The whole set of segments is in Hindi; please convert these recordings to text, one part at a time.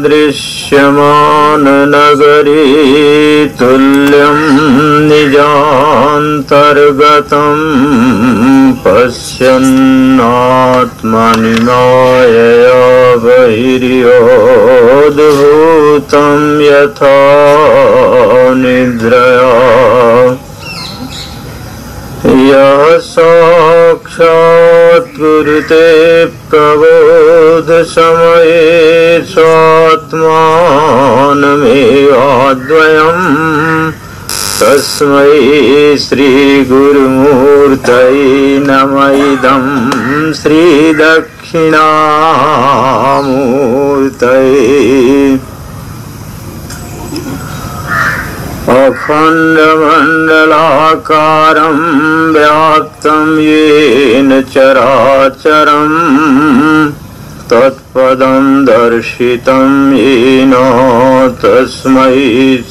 दृश्यमान नगरी तुल्यं निजान्तर्गतं पश्यन्नात्मनि मायया बहिर्योद्भूतं यथा निद्रया यः साक्षात् कुरुते प्रबोध समये स्वात्मानमेवाद्वयम् तस्मै श्री गुरुमूर्तये नमः इदं श्री दक्षिणामूर्तये अखण्डमण्डलाकारं व्याप्तं येन चराचरं तत्पदं दर्शितं येन तस्मै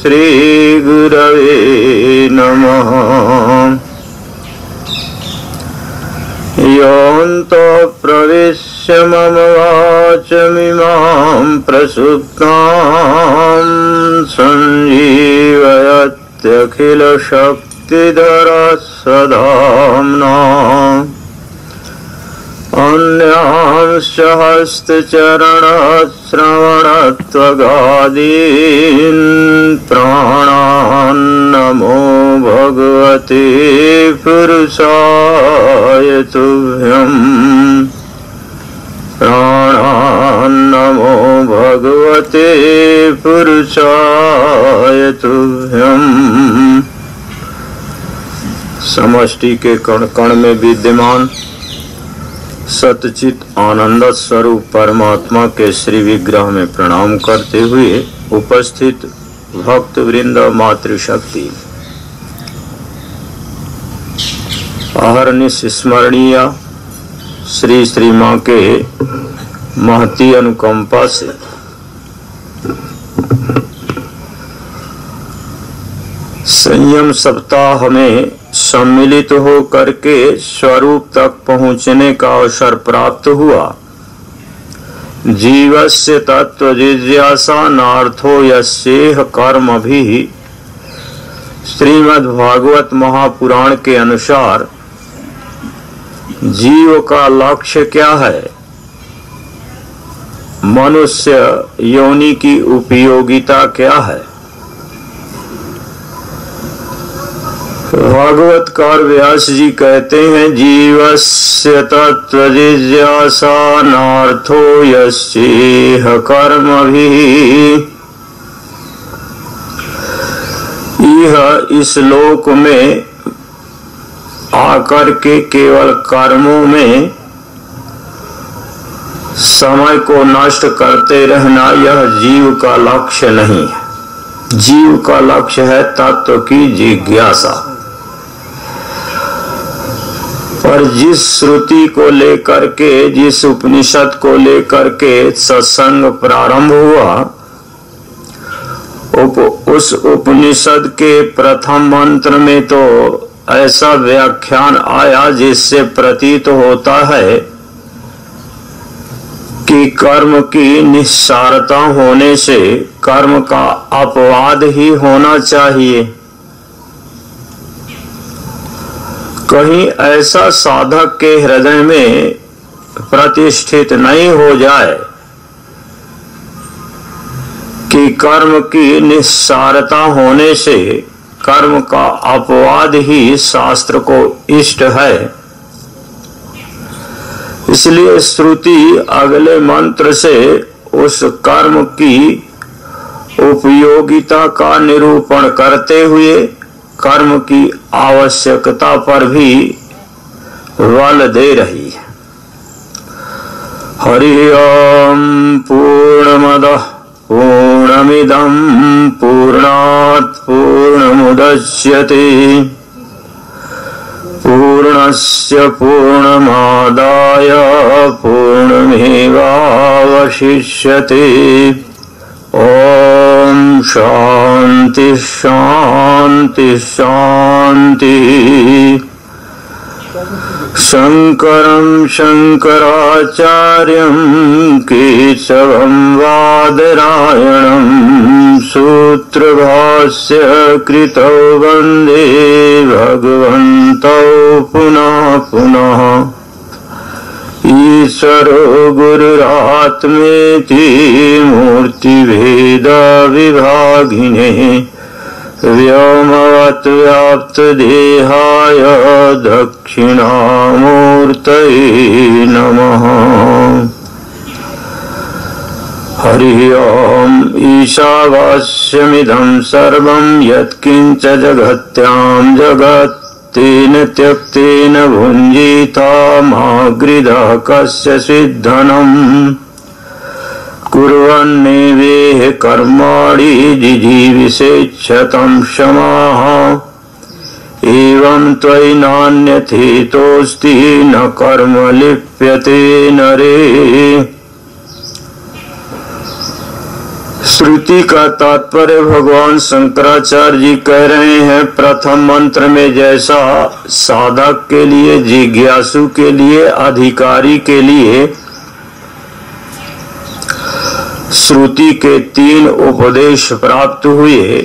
श्रीगुरवे नमः। योऽन्तः प्रविश्य मम वाचमिमां प्रसुप्तां सञ्जीवयत्यखिलशक्तिधरस्वधाम्ना अन्यांश्च हस्तचरणश्रवणत्वगादीन् प्राणान् नमो भगवते पुरुषाय तुभ्यम् प्राणान् नमो भगवते पुरुषाय तुभ्यम्। समष्टि के कण कण में विद्यमान सतचित आनंद स्वरूप परमात्मा के श्री विग्रह में प्रणाम करते हुए उपस्थित भक्त वृंद मातृशक्ति अहर्निश स्मरणीय श्री श्री माँ के महती अनुकंपा से संयम सप्ताह में सम्मिलित हो करके स्वरूप तक पहुँचने का अवसर प्राप्त हुआ। जीवस्य तत्व जिज्ञासा नार्थो यस्येह कर्म भी श्रीमद् भागवत महापुराण के अनुसार जीव का लक्ष्य क्या है, मनुष्य योनि की उपयोगिता क्या है। भागवतकार व्यास जी कहते हैं जीवस्य तत्व जिज्ञासा नार्थो यस्येह कर्मभिः। यह इस लोक में आकर के केवल कर्मों में समय को नष्ट करते रहना यह जीव का लक्ष्य नहीं है। जीव का लक्ष्य है तत्व की जिज्ञासा। पर जिस श्रुति को लेकर के, जिस उपनिषद को लेकर के सत्संग प्रारंभ हुआ, उस उपनिषद के प्रथम मंत्र में तो ऐसा व्याख्यान आया जिससे प्रतीत होता है कि कर्म की निस्सारता होने से कर्म का अपवाद ही होना चाहिए। कहीं ऐसा साधक के हृदय में प्रतिष्ठित नहीं हो जाए कि कर्म की निस्सारता होने से कर्म का अपवाद ही शास्त्र को इष्ट है। इसलिए श्रुति अगले मंत्र से उस कर्म की उपयोगिता का निरूपण करते हुए कर्म की आवश्यकता पर भी बल दे रही है। हरि ओम पूर्णमदः पूर्णमिदं पूर्णात् पूर्णमुदच्यते पूर्णस्य पूर्णमादाय पूर्णमेवावशिष्यते। ओम शांति शांति शांति। शंकरं शंकराचार्यं केशवं वादरायणं सूत्रभाष्य कृतौ वन्दे भगवन्तौ पुनः पुनः। ईश्वरो गुरुरात्मेति मूर्तिभेद विभागिने व्योमवद्व्याप्तदेहाय दक्षिणामूर्तये नमः। हरि ओम। ईशावास्यमिदं सर्वं यत्किंच जगत्यां जगत् तेन त्यक्तेन भुञ्जीता मा गृधः कस्यचित् धनम् कुर्वन्नेवेह कर्माणि जिजीविषेच्छतं क्षमाः। एवं त्वयि नान्यथेतोऽस्ति न कर्म लिप्यते नरे। श्रुति का तात्पर्य भगवान शंकराचार्य जी कह रहे हैं, प्रथम मंत्र में जैसा साधक के लिए, जिज्ञासु के लिए, अधिकारी के लिए श्रुति के 3 उपदेश प्राप्त हुए,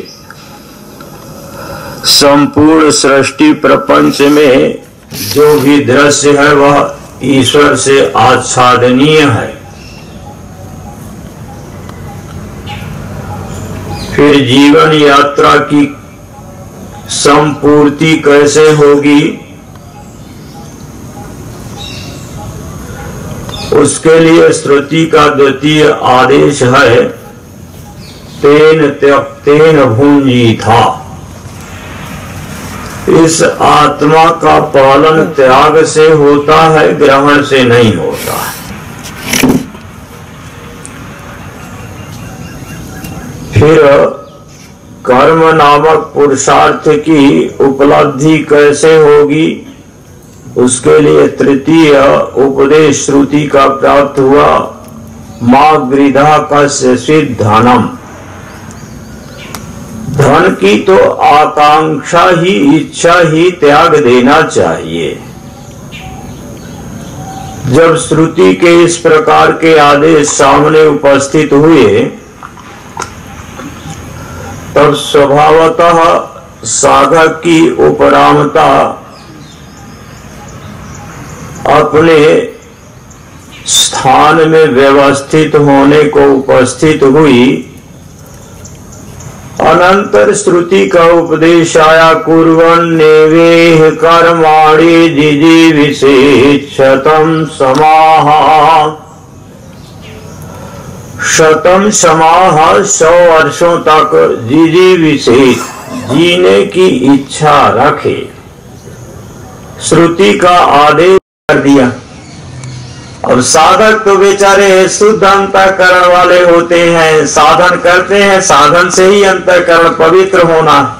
संपूर्ण सृष्टि प्रपंच में जो भी दृश्य है वह ईश्वर से आच्छादनीय है। फिर जीवन यात्रा की संपूर्ति कैसे होगी, उसके लिए श्रुति का द्वितीय आदेश है, तेन त्यक्तेन भुञ्जीथा। इस आत्मा का पालन त्याग से होता है, ग्रहण से नहीं होता है। फिर कर्म नामक पुरुषार्थ की उपलब्धि कैसे होगी, उसके लिए तृतीय उपदेश श्रुति का प्राप्त हुआ, मां गृधा कस्यचित् धनम। धन की तो आकांक्षा ही, इच्छा ही त्याग देना चाहिए। जब श्रुति के इस प्रकार के आदेश सामने उपस्थित हुए तब स्वभावतः साधक की उपरामता अपने स्थान में व्यवस्थित होने को उपस्थित हुई। अनंतर श्रुति का उपदेश आया, कुर्वन्नेवेह कर्माणि जिजीविषेच्छतं समाः। शतम समाह 100 वर्षों तक जिजीविषेच जीने की इच्छा रखे। श्रुति का आदेश कर दिया। अब साधक तो बेचारे शुद्ध अंतःकरण वाले होते हैं, साधन करते हैं, साधन से ही अंतःकरण पवित्र होना।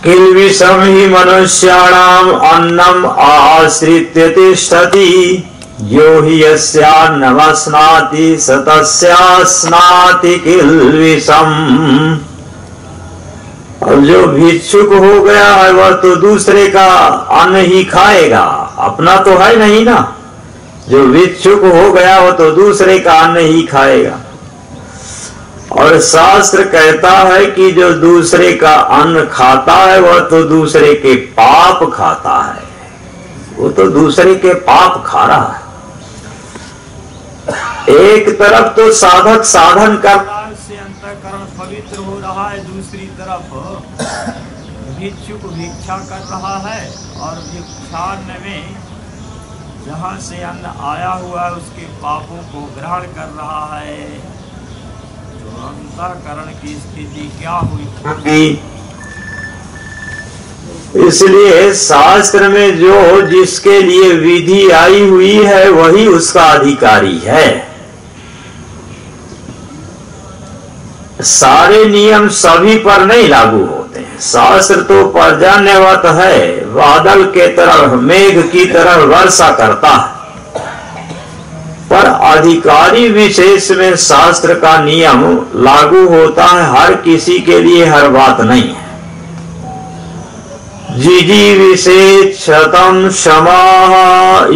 किल्बिषं हि मनुष्याणाम् अन्नम् आश्रित्य तिष्ठति, यो हि यस्यान्नमश्नाति स तस्यास्नाति किल्बिषम्। अब जो भिक्षुक हो गया है वह तो दूसरे का अन्न ही खाएगा, अपना तो है नहीं ना। जो भिक्षुक हो गया वो तो दूसरे का अन्न ही खाएगा। और शास्त्र कहता है कि जो दूसरे का अन्न खाता है वह तो दूसरे के पाप खाता है, वो तो दूसरे के पाप खा रहा है। एक तरफ तो साधक साधन कर से अंतःकरण पवित्र हो रहा है, दूसरी तरफ भिक्षुक भिक्षा कर रहा है और भिक्षान्न में जहाँ से अन्न आया हुआ है उसके पापों को ग्रहण कर रहा है। तो अंतःकरण की स्थिति क्या हुई? इसलिए शास्त्र में जो जिसके लिए विधि आई हुई है वही उसका अधिकारी है। सारे नियम सभी पर नहीं लागू होते हैं। शास्त्र तो पर्जन्यवत है, बादल के तरह, मेघ की तरह वर्षा करता है, पर अधिकारी विशेष में शास्त्र का नियम लागू होता है। हर किसी के लिए हर बात नहीं है। जिजीविषेत् शतम् क्षमा।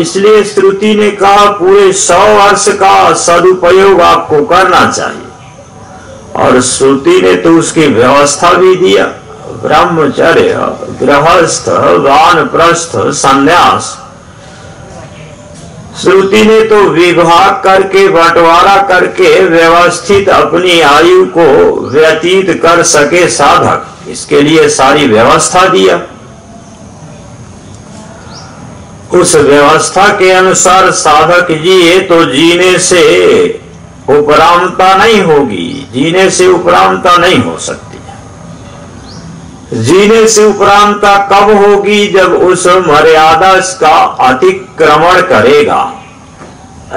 इसलिए श्रुति ने कहा पूरे 100 वर्ष का सदुपयोग आपको करना चाहिए। और श्रुति ने तो उसकी व्यवस्था भी दिया, ब्रह्मचर्य, गृहस्थ, वानप्रस्थ, संन्यास। श्रुति ने तो विभाग करके, बंटवारा करके व्यवस्थित अपनी आयु को व्यतीत कर सके साधक, इसके लिए सारी व्यवस्था दिया। उस व्यवस्था के अनुसार साधक जिए तो जीने से उपरामता नहीं होगी, जीने से उपरामता नहीं हो सकती। जीने से उपरामता कब होगी? जब उस मर्यादा का अतिक्रमण करेगा।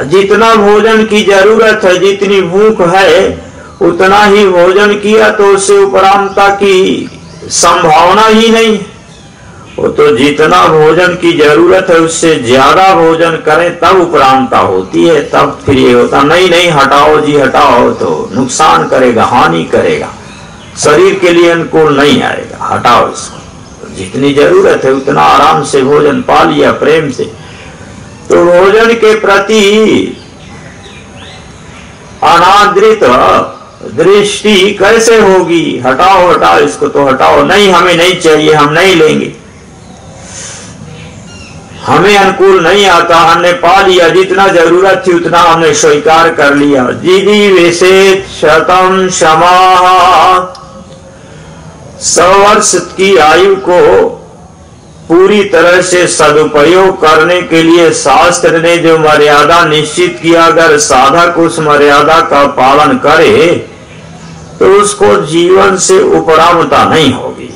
जितना भोजन की जरूरत है, जितनी भूख है, उतना ही भोजन किया तो उससे उपरामता की संभावना ही नहीं। वो तो जितना भोजन की जरूरत है उससे ज्यादा भोजन करें तब उपरामता होती है। तब फिर ये होता नहीं हटाओ जी हटाओ, तो नुकसान करेगा, हानि करेगा, शरीर के लिए अनुकूल नहीं आएगा, हटाओ इसको। जितनी जरूरत है उतना आराम से भोजन पा लिया, प्रेम से। तो भोजन के प्रति अनादृत दृष्टि कैसे होगी? हटाओ हटाओ इसको, तो हटाओ, नहीं हमें नहीं चाहिए, हम नहीं लेंगे, हमें अनुकूल नहीं आता, हमने पा लिया, जितना जरूरत थी उतना हमने स्वीकार कर लिया। जिजीविषेत् शतम् क्षमा। 100 वर्ष की आयु को पूरी तरह से सदुपयोग करने के लिए शास्त्र ने जो मर्यादा निश्चित किया, अगर साधक उस मर्यादा का पालन करे तो उसको जीवन से उपरामता नहीं होगी,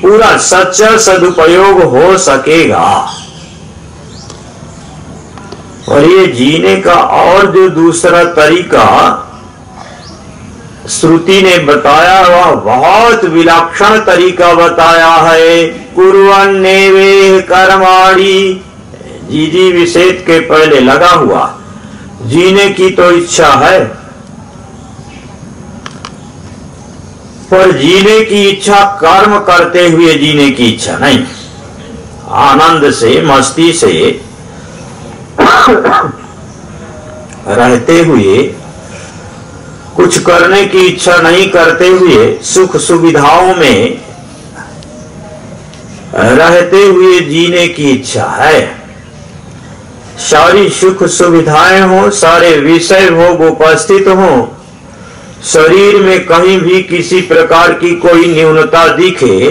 पूरा सच्चा सदुपयोग हो सकेगा। और ये जीने का और जो दूसरा तरीका श्रुति ने बताया वह बहुत विलक्षण तरीका बताया है। कुर्वन्नेवेह कर्माणि, जिजीविषेत् के पहले लगा हुआ। जीने की तो इच्छा है, पर जीने की इच्छा कर्म करते हुए जीने की इच्छा नहीं। आनंद से, मस्ती से रहते हुए, कुछ करने की इच्छा नहीं करते हुए, सुख सुविधाओं में रहते हुए जीने की इच्छा है। सारी सुख सुविधाएं हो, सारे विषय भोग उपस्थित हो, शरीर में कहीं भी किसी प्रकार की कोई न्यूनता दिखे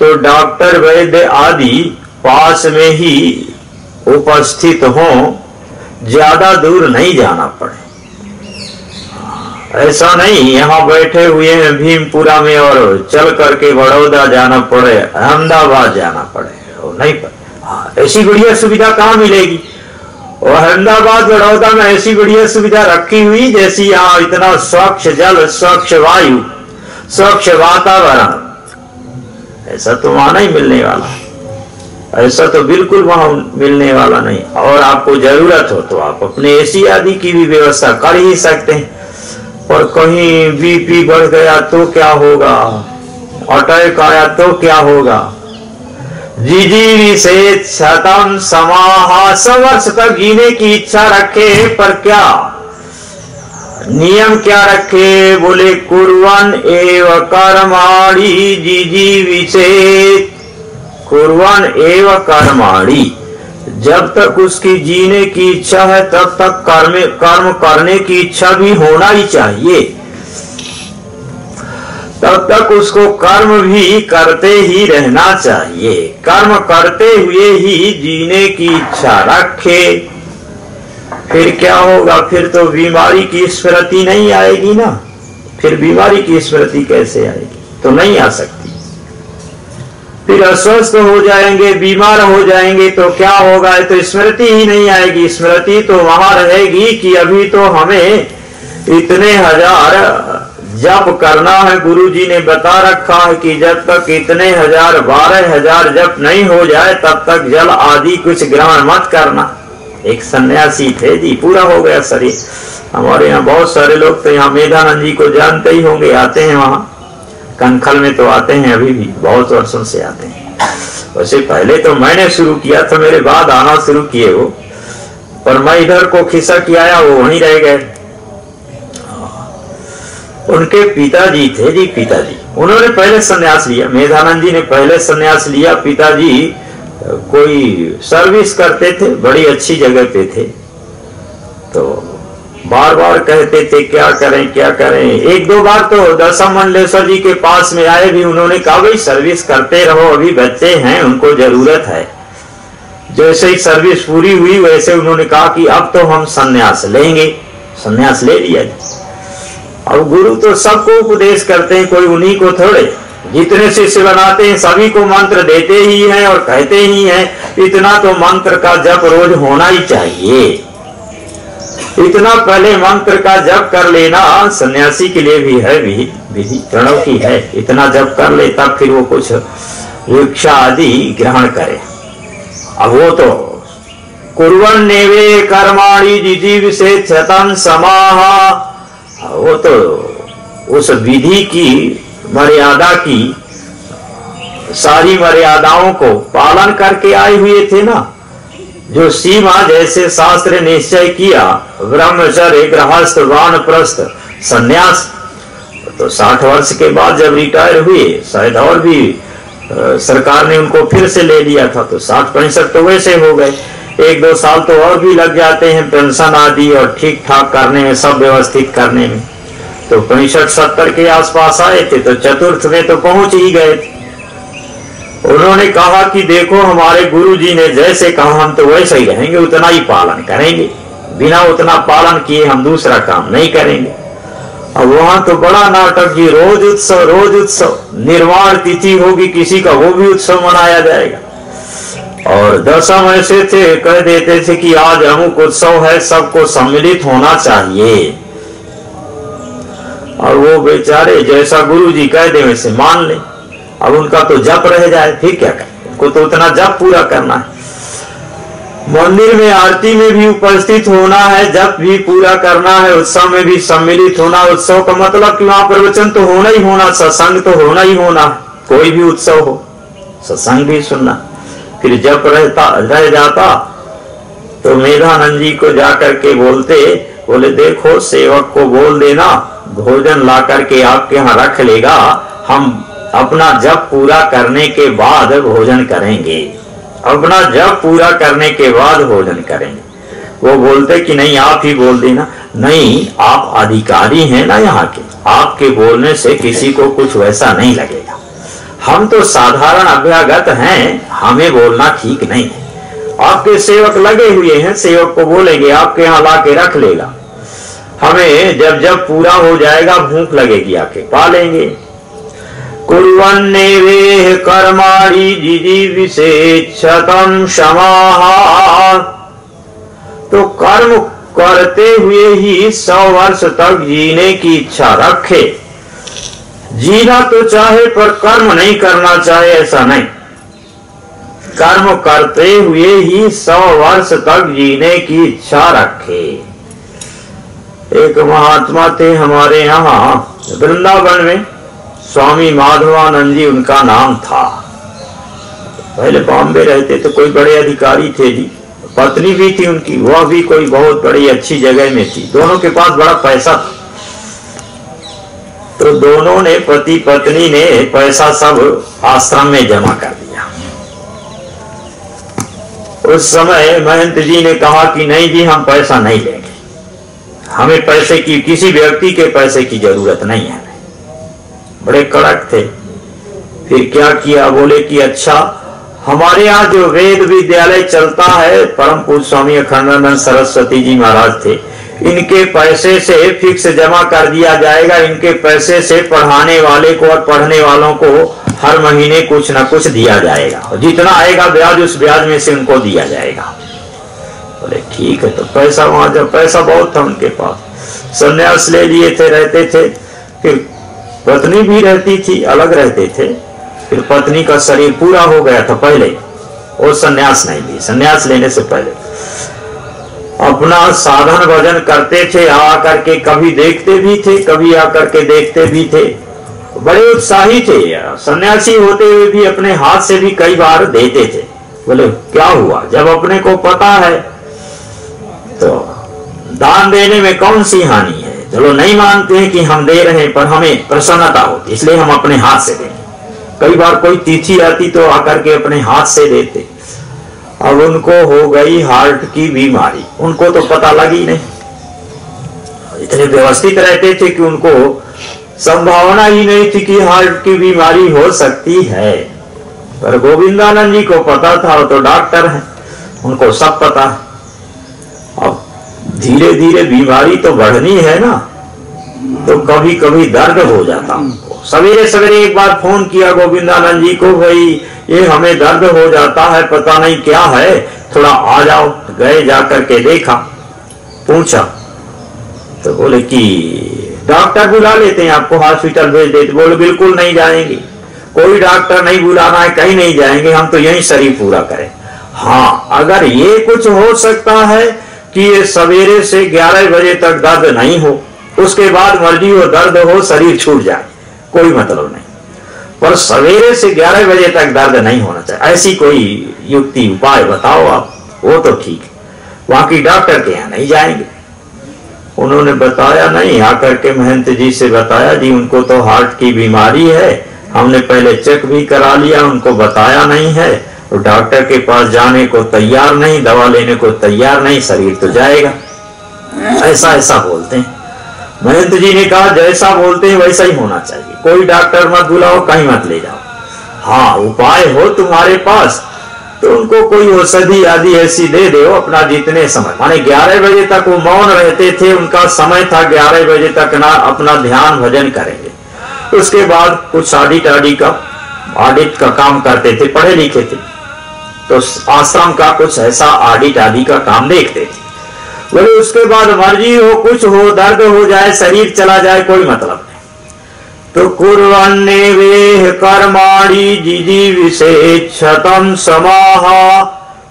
तो डॉक्टर वैद्य आदि पास में ही उपस्थित हो, ज्यादा दूर नहीं जाना पड़े। ऐसा नहीं यहाँ बैठे हुए हैं भीमपुरा में और चल करके बड़ौदा जाना पड़े, अहमदाबाद जाना पड़े, नहीं पड़े। ऐसी बढ़िया सुविधा कहाँ मिलेगी? और अहमदाबाद बड़ौदा में ऐसी बढ़िया सुविधा रखी हुई जैसी यहाँ इतना स्वच्छ जल, स्वच्छ वायु, स्वच्छ वातावरण, ऐसा तो वहां नहीं मिलने वाला। ऐसा तो बिल्कुल वहां मिलने वाला नहीं। और आपको जरूरत हो तो आप अपने एसी आदि की भी व्यवस्था कर ही सकते हैं। और कहीं बीपी बढ़ गया तो क्या होगा, अटैक आया तो क्या होगा? जिजीविषेत् शतम् क्षमा। 100 वर्ष तक जीने की इच्छा रखे, पर क्या नियम क्या रखे? बोले कुर्वन् एव कर्माणि जिजीविषेत्। कुर्वन् एव कर्माणि, जब तक उसकी जीने की इच्छा है तब तक कर्म करने की इच्छा भी होना ही चाहिए। तब तक उसको कर्म भी करते ही रहना चाहिए। कर्म करते हुए ही जीने की इच्छा रखे। फिर क्या होगा? फिर तो बीमारी की स्मृति नहीं आएगी ना। फिर बीमारी की स्मृति कैसे आएगी? तो नहीं आ सकती। फिर अस्वस्थ हो जाएंगे, बीमार हो जाएंगे तो क्या होगा? तो स्मृति ही नहीं आएगी। स्मृति तो वहां रहेगी कि अभी तो हमें इतने हजार जप करना है। गुरु जी ने बता रखा है कि जब तक इतने 12,000 जप नहीं हो जाए तब तक जल आदि कुछ ग्रहण मत करना। एक सन्यासी थे जी, पूरा हो गया शरीर। हमारे यहाँ बहुत सारे लोग तो यहाँ मेधानंद जी को जानते ही होंगे, आते हैं वहां कनखल में तो आते हैं, अभी भी बहुत वर्षों से आते हैं। वैसे पहले तो मैंने शुरू किया था, मेरे बाद आना शुरू किए वो, पर मैं इधर को खिसक आया, वो वहीं रह गए। उनके पिताजी थे जी, पिताजी उन्होंने पहले संन्यास लिया, मेधानंद जी ने पहले संन्यास लिया। पिताजी कोई सर्विस करते थे, बड़ी अच्छी जगह पे थे, तो बार बार कहते थे क्या करें क्या करें। एक दो बार तो दशा मंडलेश्वर जी के पास में आए भी, उन्होंने कहा भाई सर्विस करते रहो, अभी बच्चे हैं, उनको जरूरत है। जैसे ही सर्विस पूरी हुई वैसे उन्होंने कहा कि अब तो हम संन्यास लेंगे। संन्यास ले लिया। अब गुरु तो सबको उपदेश करते हैं, कोई उन्हीं को थोड़े। जितने शिष्य बनाते हैं सभी को मंत्र देते ही हैं और कहते ही हैं। इतना तो मंत्र का जप रोज होना ही चाहिए। इतना पहले मंत्र का जप कर लेना सन्यासी के लिए भी है, विधि प्रणव की है। इतना जप कर ले तब फिर वो कुछ भिक्षा आदि ग्रहण करे। अब वो तो कुर्वन्नेवे कर्माणि जिजीव से क्षतम समाहा, वो तो उस विधि की मर्यादा की सारी मर्यादाओं को पालन करके आए हुए थे ना। जो सीमा जैसे शास्त्र निश्चय किया, ब्रह्मचर्य, गृहस्थ, वानप्रस्थ, संन्यास, तो 60 वर्ष के बाद जब रिटायर हुए, शायद और भी सरकार ने उनको फिर से ले लिया था, तो 60-65 तो वैसे हो गए। 1-2 साल तो और भी लग जाते हैं पेंशन आदि और ठीक ठाक करने में, सब व्यवस्थित करने में। तो 65-70 के आसपास आए थे, तो चतुर्थ में तो पहुंच ही गए थे। उन्होंने कहा कि देखो हमारे गुरु जी ने जैसे कहा हम तो वैसे ही रहेंगे, उतना ही पालन करेंगे, बिना उतना पालन किए हम दूसरा काम नहीं करेंगे। अब वहां तो बड़ा नाटक जी, रोज उत्सव रोज उत्सव। निर्वाण तिथि होगी किसी का, वो भी उत्सव मनाया जाएगा। और दशम ऐसे थे, कह देते थे कि आज अमुक उत्सव है, सबको सम्मिलित होना चाहिए। और वो बेचारे जैसा गुरु जी कह दे वैसे मान ले। अब उनका तो जप रह जाए, फिर क्या करें, उनको तो उतना जप पूरा करना है। मंदिर में आरती में भी उपस्थित होना है, जप भी पूरा करना है, उत्सव में भी सम्मिलित होना। उत्सव का मतलब कि वहां प्रवचन तो होना ही होना, सत्संग तो होना ही होना। कोई भी उत्सव हो सत्संग भी सुनना। फिर जप रह जाता तो मेधानंद जी को जाकर के बोले देखो सेवक को बोल देना भोजन ला करके आपके यहाँ रख लेगा, हम अपना जप पूरा करने के बाद भोजन करेंगे। अपना जप पूरा करने के बाद भोजन करेंगे। वो बोलते कि नहीं आप ही बोल देना। नहीं, आप अधिकारी हैं ना यहाँ के, आपके बोलने से किसी को कुछ वैसा नहीं लगेगा। हम तो साधारण अभ्यागत हैं, हमें बोलना ठीक नहीं है। आपके सेवक लगे हुए हैं, सेवक को बोलेंगे आपके यहाँ ला के रख लेगा। हमें जब पूरा हो जाएगा भूख लगेगी, आके पा लेंगे। कुर्वन्नेवेह कर्माणि जिजीविषेच्छतम् क्षमाः, तो कर्म करते हुए ही 100 वर्ष तक जीने की इच्छा रखे। जीना तो चाहे पर कर्म नहीं करना चाहे, ऐसा नहीं। कर्म करते हुए ही 100 वर्ष तक जीने की इच्छा रखे। एक महात्मा थे हमारे यहाँ वृंदावन में, स्वामी माधवानंद जी उनका नाम था। पहले बॉम्बे रहते तो कोई बड़े अधिकारी थे जी। पत्नी भी थी उनकी, वह भी कोई बहुत बड़ी अच्छी जगह में थी। दोनों के पास बड़ा पैसा था। तो दोनों ने, पति पत्नी ने पैसा सब आश्रम में जमा कर दिया। उस समय महंत जी ने कहा कि नहीं जी हम पैसा नहीं लेंगे, हमें पैसे की, किसी व्यक्ति के पैसे की जरूरत नहीं है। बड़े कड़क थे। फिर क्या किया, बोले कि अच्छा हमारे यहाँ जो वेद विद्यालय चलता है, परम पूज्य स्वामी अखंडानंद सरस्वती जी महाराज थे, इनके पैसे से फिक्स जमा कर दिया जाएगा। इनके पैसे से पढ़ाने वाले को और पढ़ने वालों को हर महीने कुछ न कुछ दिया जाएगा। जितना आएगा ब्याज, उस ब्याज में से उनको दिया जाएगा। बोले ठीक है। तो पैसा, वहां जब पैसा बहुत था उनके पास, संन्यास ले लिए थे, रहते थे। फिर पत्नी भी रहती थी, अलग रहते थे। फिर पत्नी का शरीर पूरा हो गया था पहले, और संन्यास नहीं ली। संन्यास लेने से पहले अपना साधन भजन करते थे। आकर के कभी देखते भी थे, कभी आकर के देखते भी थे। बड़े उत्साही थे, सन्यासी होते हुए भी अपने हाथ से भी कई बार देते थे। बोले क्या हुआ, जब अपने को पता है तो दान देने में कौन सी हानि है। चलो नहीं मानते हैं कि हम दे रहे हैं, पर हमें प्रसन्नता होती इसलिए हम अपने हाथ से देंगे। कई बार कोई तिथि आती तो आकर के अपने हाथ से देते। अब उनको हो गई हार्ट की बीमारी, उनको तो पता लगी नहीं, इतने व्यवस्थित रहते थे कि उनको संभावना ही नहीं थी कि हार्ट की बीमारी हो सकती है। पर गोविंदानंद जी को पता था, वो तो डॉक्टर हैं, उनको सब पता है। अब धीरे धीरे बीमारी तो बढ़नी है ना, तो कभी कभी दर्द हो जाता। सवेरे सवेरे एक बार फोन किया गोविंदानंद जी को, भाई ये हमें दर्द हो जाता है, पता नहीं क्या है, थोड़ा आ जाओ। गए, जाकर के देखा, पूछा तो बोले कि डॉक्टर बुला लेते हैं, आपको हॉस्पिटल भेज देते। बोले बिल्कुल नहीं जाएंगे, कोई डॉक्टर नहीं बुलाना है, कहीं नहीं जाएंगे, हम तो यही शरीर पूरा करें। हाँ, अगर ये कुछ हो सकता है कि ये सवेरे से 11 बजे तक दर्द नहीं हो, उसके बाद मर्जी हो दर्द हो, शरीर छूट जाए, कोई मतलब नहीं, पर सवेरे से 11 बजे तक दर्द नहीं होना चाहिए। ऐसी कोई युक्ति उपाय बताओ आप। वो तो ठीक है, वहां की डॉक्टर के यहाँ नहीं जाएंगे। उन्होंने बताया नहीं, आकर के महंत जी से बताया, जी उनको तो हार्ट की बीमारी है, हमने पहले चेक भी करा लिया, उनको बताया नहीं है, और डॉक्टर के पास जाने को तैयार नहीं, दवा लेने को तैयार नहीं, शरीर तो जाएगा। ऐसा ऐसा बोलते हैं। महंत जी ने कहा जैसा बोलते हैं वैसा ही होना चाहिए, कोई डॉक्टर मत बुलाओ, कहीं मत ले जाओ। हाँ, उपाय हो तुम्हारे पास तो उनको कोई औषधि आदि ऐसी दे दो अपना जितने समय, माने 11 बजे तक वो मौन रहते थे, उनका समय था 11 बजे तक ना अपना ध्यान भजन करेंगे। उसके बाद कुछ ऑडिट का काम करते थे, पढ़े लिखे थे, तो आश्रम का कुछ ऐसा ऑडिट आदि का काम देखते थे। बोले उसके बाद मर्जी हो, कुछ हो, दर्द हो जाए, शरीर चला जाए, कोई मतलब नहीं। तो कुर्वन्ने वेह कर्माणि जिजीविषेच्छतं समाह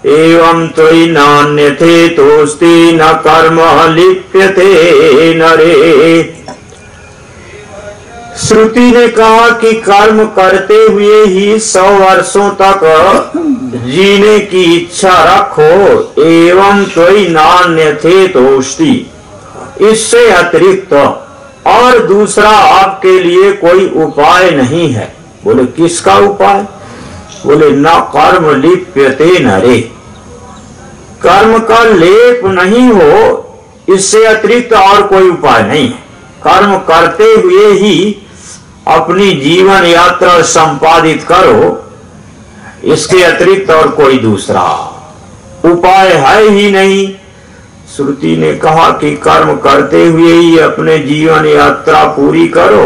एवं त्वयि नान्यथे तोस्ति न कर्म लिप्यते नरे। श्रुति ने कहा कि कर्म करते हुए ही 100 वर्षों तक जीने की इच्छा रखो, एवं त्वयि नान्यथे तोस्ति, इससे अतिरिक्त और दूसरा आपके लिए कोई उपाय नहीं है। बोले किसका उपाय? बोले न कर्म लिप्यते नरे, कर्म का लेप नहीं हो, इससे अतिरिक्त और कोई उपाय नहीं है। कर्म करते हुए ही अपनी जीवन यात्रा संपादित करो, इसके अतिरिक्त और कोई दूसरा उपाय है ही नहीं। श्रुति ने कहा कि कर्म करते हुए ही अपने जीवन यात्रा पूरी करो,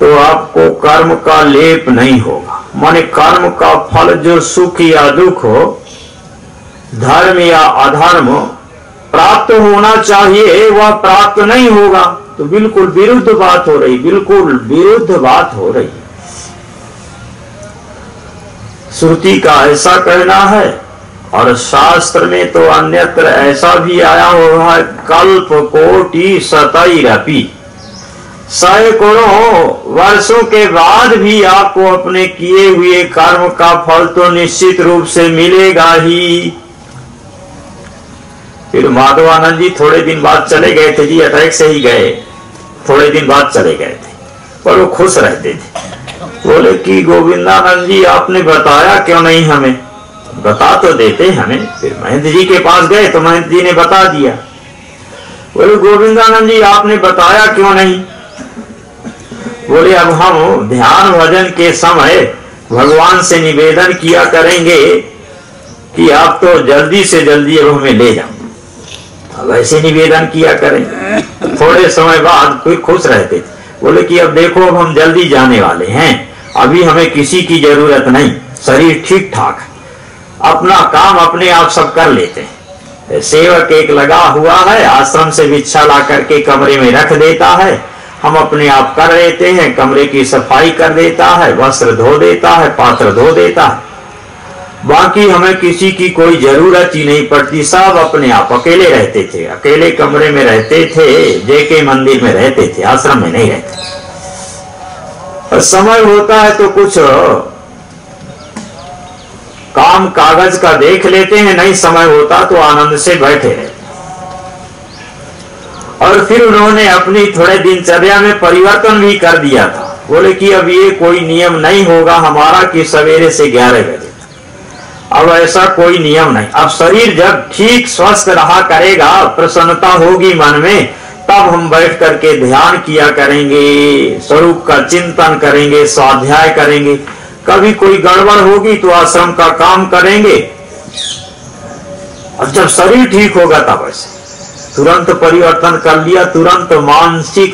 तो आपको कर्म का लेप नहीं होगा। माने कर्म का फल जो सुख या दुख हो, धर्म या अधर्म प्राप्त होना चाहिए, वह प्राप्त नहीं होगा। तो बिल्कुल विरुद्ध बात हो रही, बिल्कुल विरुद्ध बात हो रही। श्रुति का ऐसा कहना है, और शास्त्र में तो अन्यत्र ऐसा भी आया हुआ है, कल्प कोटि शतैरपि, सैकड़ों वर्षों के बाद भी आपको अपने किए हुए कर्म का फल तो निश्चित रूप से मिलेगा ही। फिर माधवानंद जी थोड़े दिन बाद चले गए थे जी, अटैक से ही गए, थोड़े दिन बाद चले गए थे, पर वो खुश रहते थे। बोले कि गोविंदानंद जी आपने बताया क्यों नहीं हमें, बता तो देते हमें। फिर महंत जी के पास गए तो महंत जी ने बता दिया। बोले गोविंदानंद जी आपने बताया क्यों नहीं? बोले अब हम ध्यान भजन के समय भगवान से निवेदन किया करेंगे कि आप तो जल्दी से जल्दी अब हमें ले जाओ, अब ऐसे निवेदन किया करेंगे। थोड़े समय बाद फिर खुश रहते थे। बोले कि अब देखो अब हम जल्दी जाने वाले हैं, अभी हमें किसी की जरूरत नहीं, शरीर ठीक ठाक है, अपना काम अपने आप सब कर लेते हैं। सेवक एक लगा हुआ है, आश्रम से भिक्षा ला करके कमरे में रख देता है, हम अपने आप कर लेते हैं, कमरे की सफाई कर देता है, वस्त्र धो देता है, पात्र धो देता है, बाकी हमें किसी की कोई जरूरत ही नहीं पड़ती। सब अपने आप अकेले रहते थे, अकेले कमरे में रहते थे, जेके मंदिर में रहते थे, आश्रम में नहीं रहते। और समय होता है तो कुछ काम कागज का देख लेते हैं, नहीं समय होता तो आनंद से बैठे रहते। और फिर उन्होंने अपनी थोड़े दिनचर्या में परिवर्तन भी कर दिया था। बोले कि अब ये कोई नियम नहीं होगा हमारा कि सवेरे से 11 बजे, अब ऐसा कोई नियम नहीं। अब शरीर जब ठीक स्वस्थ रहा करेगा, प्रसन्नता होगी मन में, तब हम बैठ करके ध्यान किया करेंगे, स्वरूप का चिंतन करेंगे, स्वाध्याय करेंगे। कभी कोई गड़बड़ होगी तो आश्रम का काम करेंगे। अब जब शरीर ठीक होगा तब ऐसे तुरंत परिवर्तन कर लिया, तुरंत मानसिक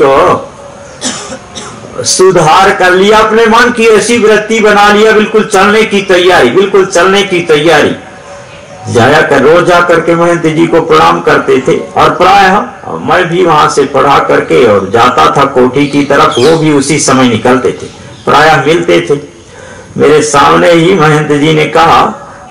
सुधार कर लिया, अपने मन की ऐसी वृत्ति बना लिया, बिल्कुल चलने की तैयारी, बिल्कुल चलने की तैयारी। जाया कर रोज जा करके महंत जी को प्रणाम करते थे। और प्रायः मैं भी वहां से पढ़ा करके और जाता था कोठी की तरफ, वो भी उसी समय निकलते थे, प्रायः मिलते थे। मेरे सामने ही महंत जी ने कहा,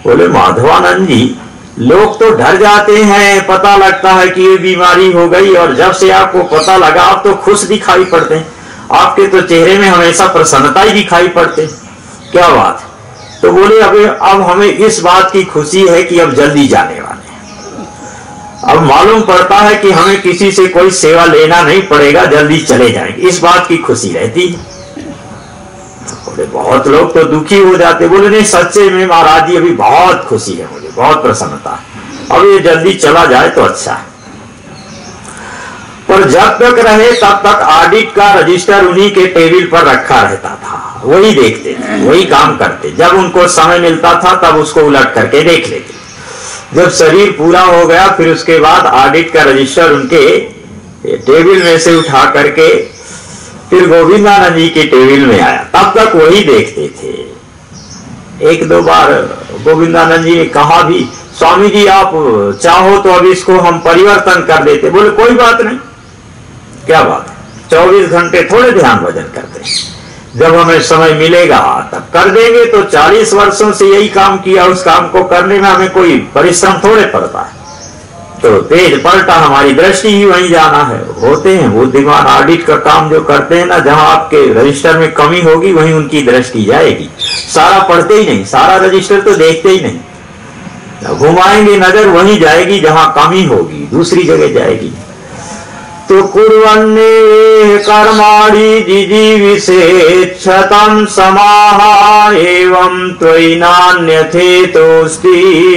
बोले माधवानंद जी, लोग तो डर जाते हैं, पता लगता है कि ये बीमारी हो गई, और जब से आपको पता लगा आप तो खुश दिखाई पड़ते हैं, आपके तो चेहरे में हमेशा प्रसन्नता ही दिखाई पड़ते। क्या बात है? तो बोले अब हमें इस बात की खुशी है कि अब जल्दी जाने वाले हैं। अब मालूम पड़ता है कि हमें किसी से कोई सेवा लेना नहीं पड़ेगा, जल्दी चले जाएंगे, इस बात की खुशी रहती है। बोले बहुत लोग तो दुखी हो जाते। बोले नहीं, सच्चे में महाराज जी अभी बहुत खुशी है, मुझे बहुत प्रसन्नता है, अब ये जल्दी चला जाए तो अच्छा है। पर जब तक रहे तब तक ऑडिट का रजिस्टर उन्हीं के टेबल पर रखा रहता था, वही देखते थे, वही काम करते। जब उनको समय मिलता था तब उसको उलट करके देख लेते। जब शरीर पूरा हो गया फिर उसके बाद ऑडिट का रजिस्टर उनके टेबल में से उठा करके फिर गोविंदानंद जी के टेबल में आया, तब तक वही देखते थे। एक दो बार गोविंदानंद जी ने कहा भी, स्वामी जी आप चाहो तो अब इसको हम परिवर्तन कर देते। बोले कोई बात नहीं, क्या बात है, 24 घंटे थोड़े ध्यान भजन करते हैं, जब हमें समय मिलेगा तब कर देंगे। तो 40 वर्षों से यही काम किया, उस काम को करने में हमें कोई परिश्रम थोड़े पड़ता है। तो तेज पलटा, हमारी दृष्टि ही वहीं जाना है। होते हैं बुद्धिमान, ऑडिट का काम जो करते हैं ना, जहां आपके रजिस्टर में कमी होगी वहीं उनकी दृष्टि जाएगी। सारा पढ़ते ही नहीं, सारा रजिस्टर तो देखते ही नहीं, घुमाएंगे नजर वहीं जाएगी जहां कमी होगी, दूसरी जगह जाएगी। तो कुर्वन्ने कर्माणि जिजीविषेच्छतं समाह एवं त्वयि नान्यथेतोऽस्ति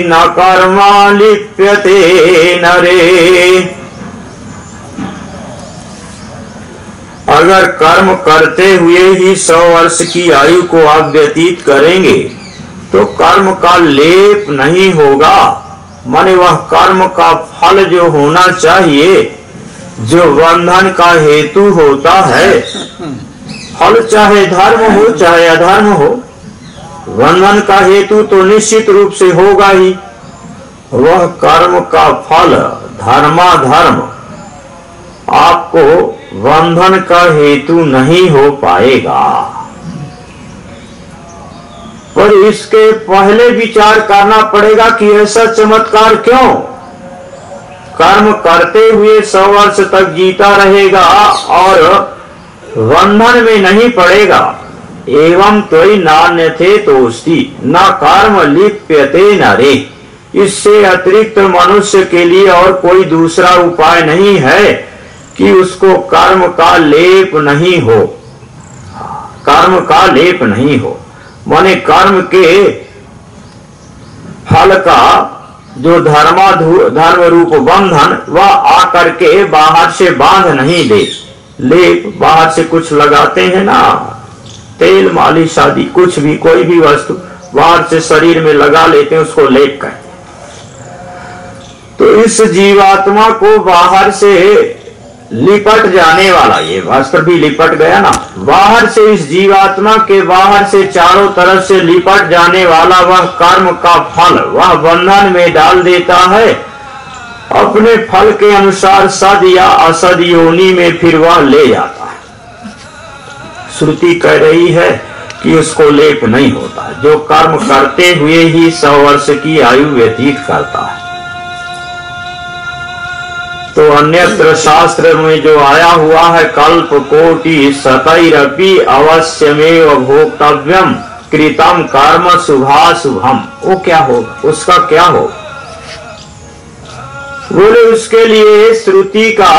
न कर्म लिप्यते नरे। अगर कर्म करते हुए ही 100 वर्ष की आयु को आप व्यतीत करेंगे तो कर्म का लेप नहीं होगा। माने वह कर्म का फल जो होना चाहिए, जो बंधन का हेतु होता है, फल चाहे धर्म हो चाहे अधर्म हो, बंधन का हेतु तो निश्चित रूप से होगा ही। वह कर्म का फल धर्माधर्म आपको बंधन का हेतु नहीं हो पाएगा। पर इसके पहले विचार करना पड़ेगा कि ऐसा चमत्कार क्यों। कर्म करते हुए 100 वर्ष तक जीता रहेगा और बंधन में नहीं पड़ेगा। एवं त्वयि नान्यथेतोऽस्ति न कर्म लिप्यते नरे। इससे अतिरिक्त मनुष्य के लिए और कोई दूसरा उपाय नहीं है कि उसको कर्म का लेप नहीं हो, कर्म का लेप नहीं हो। माने कर्म के फल का जो धर्म रूप बंधन, वह आकर के बाहर से बांध नहीं दे। लेप बाहर से कुछ लगाते हैं ना, तेल मालिश आदि कुछ भी, कोई भी वस्तु बाहर से शरीर में लगा लेते हैं, उसको लेप कहते हैं। तो इस जीवात्मा को बाहर से लिपट जाने वाला, ये वस्त्र भी लिपट गया ना, बाहर से इस जीवात्मा के बाहर से चारों तरफ से लिपट जाने वाला वह कर्म का फल, वह बंधन में डाल देता है। अपने फल के अनुसार सद या असद योनि में फिर वह ले जाता है। श्रुति कह रही है कि उसको लेप नहीं होता, जो कर्म करते हुए ही 100 वर्ष की आयु व्यतीत करता है। तो अन्यत्र शास्त्र में जो आया हुआ है, कल्प कोटि शतैरपि अवश्यमेव भोक्तव्यम कृतम कर्म शुभाशुभम, वो क्या हो, उसका क्या हो? बोले उसके लिए श्रुति का,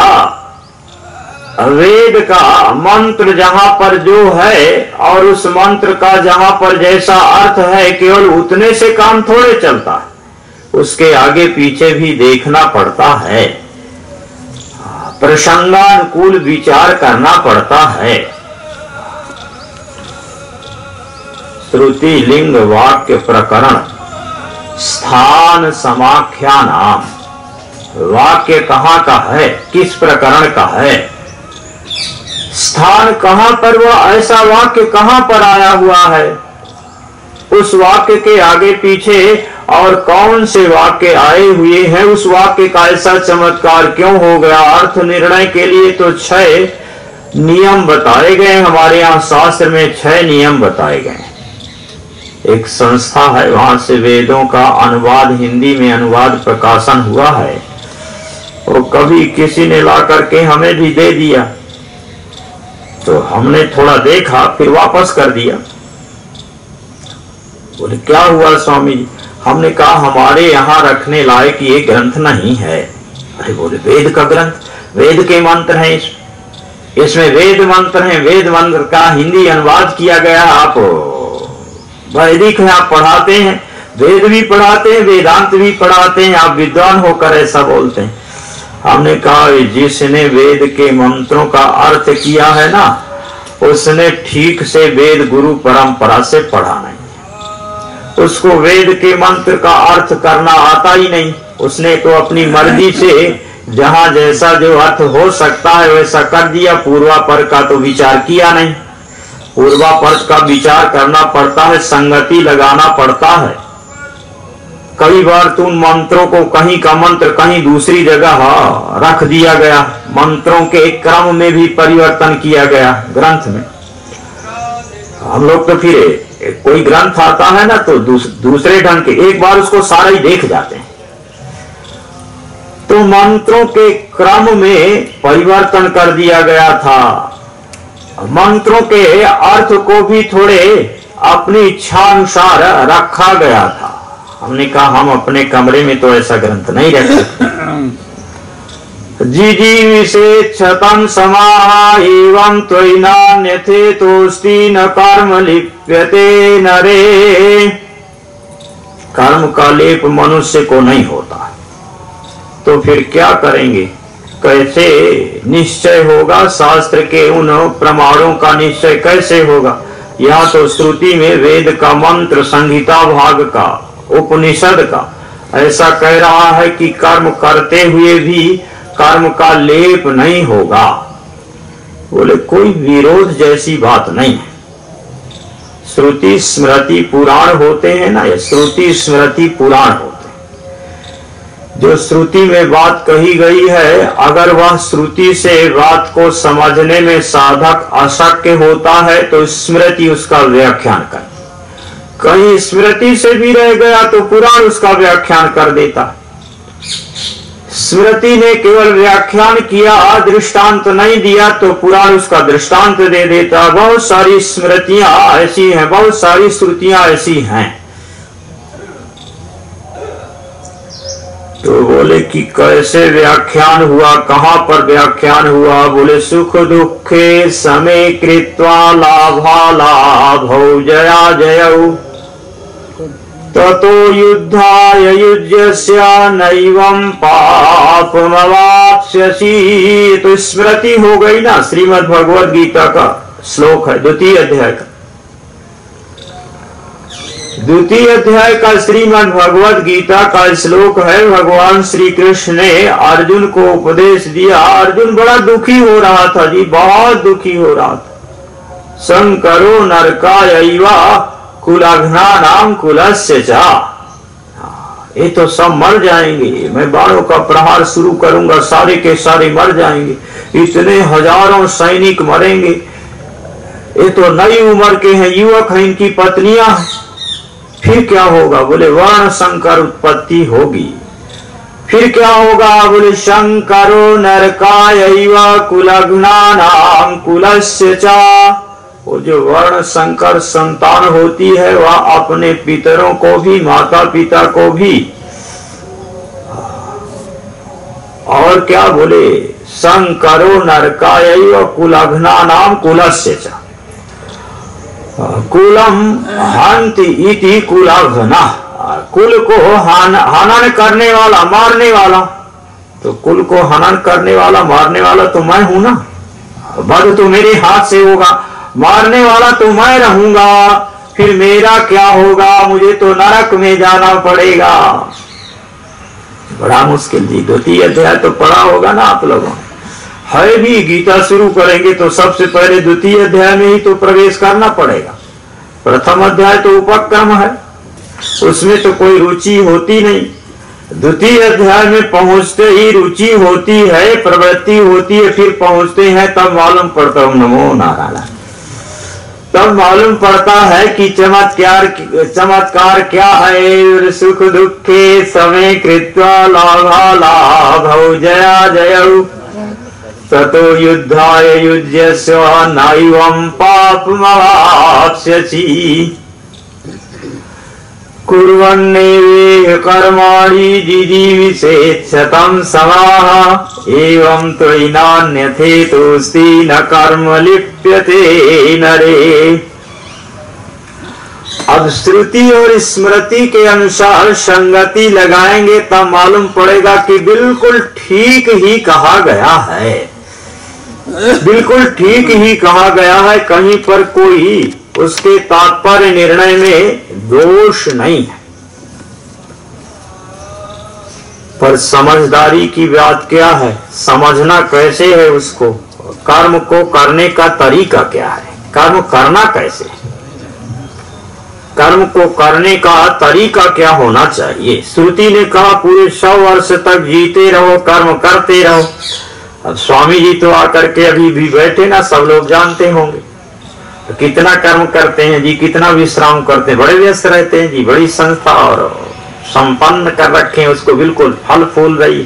वेद का मंत्र जहां पर जो है और उस मंत्र का जहां पर जैसा अर्थ है, केवल उतने से काम थोड़े चलता है, उसके आगे पीछे भी देखना पड़ता है, प्रसंगानुकूल विचार करना पड़ता है। श्रुति लिंग वाक्य प्रकरण स्थान समाख्या नाम, वाक्य कहाँ का है, किस प्रकरण का है, स्थान कहाँ पर, वह ऐसा वाक्य कहाँ पर आया हुआ है, उस वाक्य के आगे पीछे और कौन से वाक्य आए हुए हैं, उस वाक्य का ऐसा चमत्कार क्यों हो गया। अर्थ निर्णय के लिए तो 6 नियम बताए गए, हमारे यहाँ शास्त्र में 6 नियम बताए गए। एक संस्था है, वहां से वेदों का अनुवाद, हिंदी में अनुवाद प्रकाशन हुआ है, और कभी किसी ने ला करके हमें भी दे दिया, तो हमने थोड़ा देखा फिर वापस कर दिया। बोले क्या हुआ स्वामी जी? हमने कहा हमारे यहाँ रखने लायक ये ग्रंथ नहीं है। अरे बोले वेद का ग्रंथ, वेद के मंत्र हैं, इसमें वेद मंत्र हैं, वेद मंत्र का हिंदी अनुवाद किया गया। आप वैदिक है, आप पढ़ाते हैं, वेद भी पढ़ाते हैं, वेदांत भी पढ़ाते हैं, आप विद्वान होकर ऐसा बोलते हैं। हमने कहा जिसने वेद के मंत्रों का अर्थ किया है ना, उसने ठीक से वेद गुरु परंपरा से पढ़ा नहीं, उसको वेद के मंत्र का अर्थ करना आता ही नहीं। उसने तो अपनी मर्जी से जहां जैसा जो अर्थ हो सकता है वैसा कर दिया, पूर्वापर का तो विचार किया नहीं। पूर्वापर का विचार करना पड़ता है, संगति लगाना पड़ता है। कई बार तो उन मंत्रों को, कहीं का मंत्र कहीं दूसरी जगह रख दिया गया, मंत्रों के क्रम में भी परिवर्तन किया गया ग्रंथ में। हम लोग तो फिर कोई ग्रंथ आता है ना तो दूसरे ढंग के, एक बार उसको सारा ही देख जाते हैं। तो मंत्रों के क्रम में परिवर्तन कर दिया गया था, मंत्रों के अर्थ को भी थोड़े अपनी इच्छा अनुसार रखा गया था। हमने कहा हम अपने कमरे में तो ऐसा ग्रंथ नहीं रख सकते। जिजी विशेषतम समाह एवं त्वयिनान्यथे तोस्ति न कर्म लिप्यते नरे। कर्म का लेप मनुष्य को नहीं होता, तो फिर क्या करेंगे, कैसे निश्चय होगा? शास्त्र के उन प्रमाणों का निश्चय कैसे होगा? यहाँ तो श्रुति में वेद का मंत्र, संहिता भाग का, उपनिषद का ऐसा कह रहा है कि कर्म करते हुए भी कर्म का लेप नहीं होगा। बोले कोई विरोध जैसी बात नहीं है। श्रुति स्मृति पुराण होते हैं ना, ये श्रुति स्मृति पुराण होते हैं। जो श्रुति में बात कही गई है, अगर वह श्रुति से बात को समझने में साधक अशक्य होता है तो स्मृति उसका व्याख्यान कर, कहीं स्मृति से भी रह गया तो पुराण उसका व्याख्यान कर देता। स्मृति ने केवल व्याख्यान किया, दृष्टांत नहीं दिया, तो पुराण उसका दृष्टांत दे देता। बहुत सारी स्मृतियां ऐसी हैं, बहुत सारी श्रुतियां ऐसी हैं। तो बोले कि कैसे व्याख्यान हुआ, कहां पर व्याख्यान हुआ? बोले सुख दुखे समय कृत्वा लाभा लाभौ जया जयौ ततो युद्धाय युज्यस्य नैवं पापमवाप्स्यसि। तो स्मृति हो गई ना, श्रीमद् भगवद गीता का श्लोक है, 2 अध्याय का, 2 अध्याय का श्रीमद् भगवद गीता का श्लोक है। भगवान श्री कृष्ण ने अर्जुन को उपदेश दिया। अर्जुन बड़ा दुखी हो रहा था जी, बहुत दुखी हो रहा था। शंकरो नरकायैवा कुलघ्नानां कुलस्य च। ये तो सब मर जाएंगे, मैं बाणों का प्रहार शुरू करूंगा, सारे के सारे मर जाएंगे, इतने हजारों सैनिक मरेंगे। ये तो नई उम्र के हैं, युवक हैं, इनकी पत्नियां हैं, फिर क्या होगा? बोले वर्ण संकर उत्पत्ति होगी। फिर क्या होगा? बोले शंकरो नरकायैव कुलघ्नानां कुलस्य च। वो जो वर्ण संकर संतान होती है वह अपने पितरों को भी, माता पिता को भी, और क्या बोले? शंकरो नरकायैव कुलघ्नानां कुलस्य च। कुलम हन्ति इति कुलघ्ना। कुल को हनन करने वाला, मारने वाला। तो कुल को हनन करने वाला, मारने वाला तो मैं हूं ना। वध तो मेरे हाथ से होगा, मारने वाला तो मैं रहूंगा। फिर मेरा क्या होगा? मुझे तो नरक में जाना पड़ेगा। बड़ा मुश्किल जी। 2 अध्याय तो पढ़ा होगा ना आप लोगों ने। है भी, गीता शुरू करेंगे तो सबसे पहले 2 अध्याय में ही तो प्रवेश करना पड़ेगा। प्रथम अध्याय तो उपक्रम है, उसमें तो कोई रुचि होती नहीं। 2 अध्याय में पहुंचते ही रुचि होती है, प्रवृत्ति होती है, फिर पहुंचते हैं तब मालूम पड़ता है नमो नारायण। तब मालूम पड़ता है कि चमत्कार क्या है। सुख दुखे समय कृत्वा लाभा लाभौ जया जयौ ततो युद्धाय युज्यस्व नैवं पापमवाप्स्यसि कुर्वन्नेवेह कर्माणि जिजीविषेत् शतं समाः एवं त्वयिनान्यथेतोऽस्ति न कर्म लिप्यते नरे। अब श्रुति और स्मृति के अनुसार संगति लगाएंगे तब मालूम पड़ेगा कि बिल्कुल ठीक ही कहा गया है, बिल्कुल ठीक ही कहा गया है। कहीं पर कोई उसके तात्पर्य निर्णय में दोष नहीं है। पर समझदारी की बात क्या है? समझना कैसे है उसको? कर्म को करने का तरीका क्या है? कर्म करना कैसे? कर्म को करने का तरीका क्या होना चाहिए? श्रुति ने कहा पूरे 100 वर्ष तक जीते रहो, कर्म करते रहो। अब स्वामी जी तो आकर के अभी भी बैठे ना, सब लोग जानते होंगे तो कितना कर्म करते हैं जी, कितना विश्राम करते हैं, बड़े व्यस्त रहते हैं जी। बड़ी संस्था और संपन्न कर रखे हैं उसको, बिल्कुल फल फूल रही,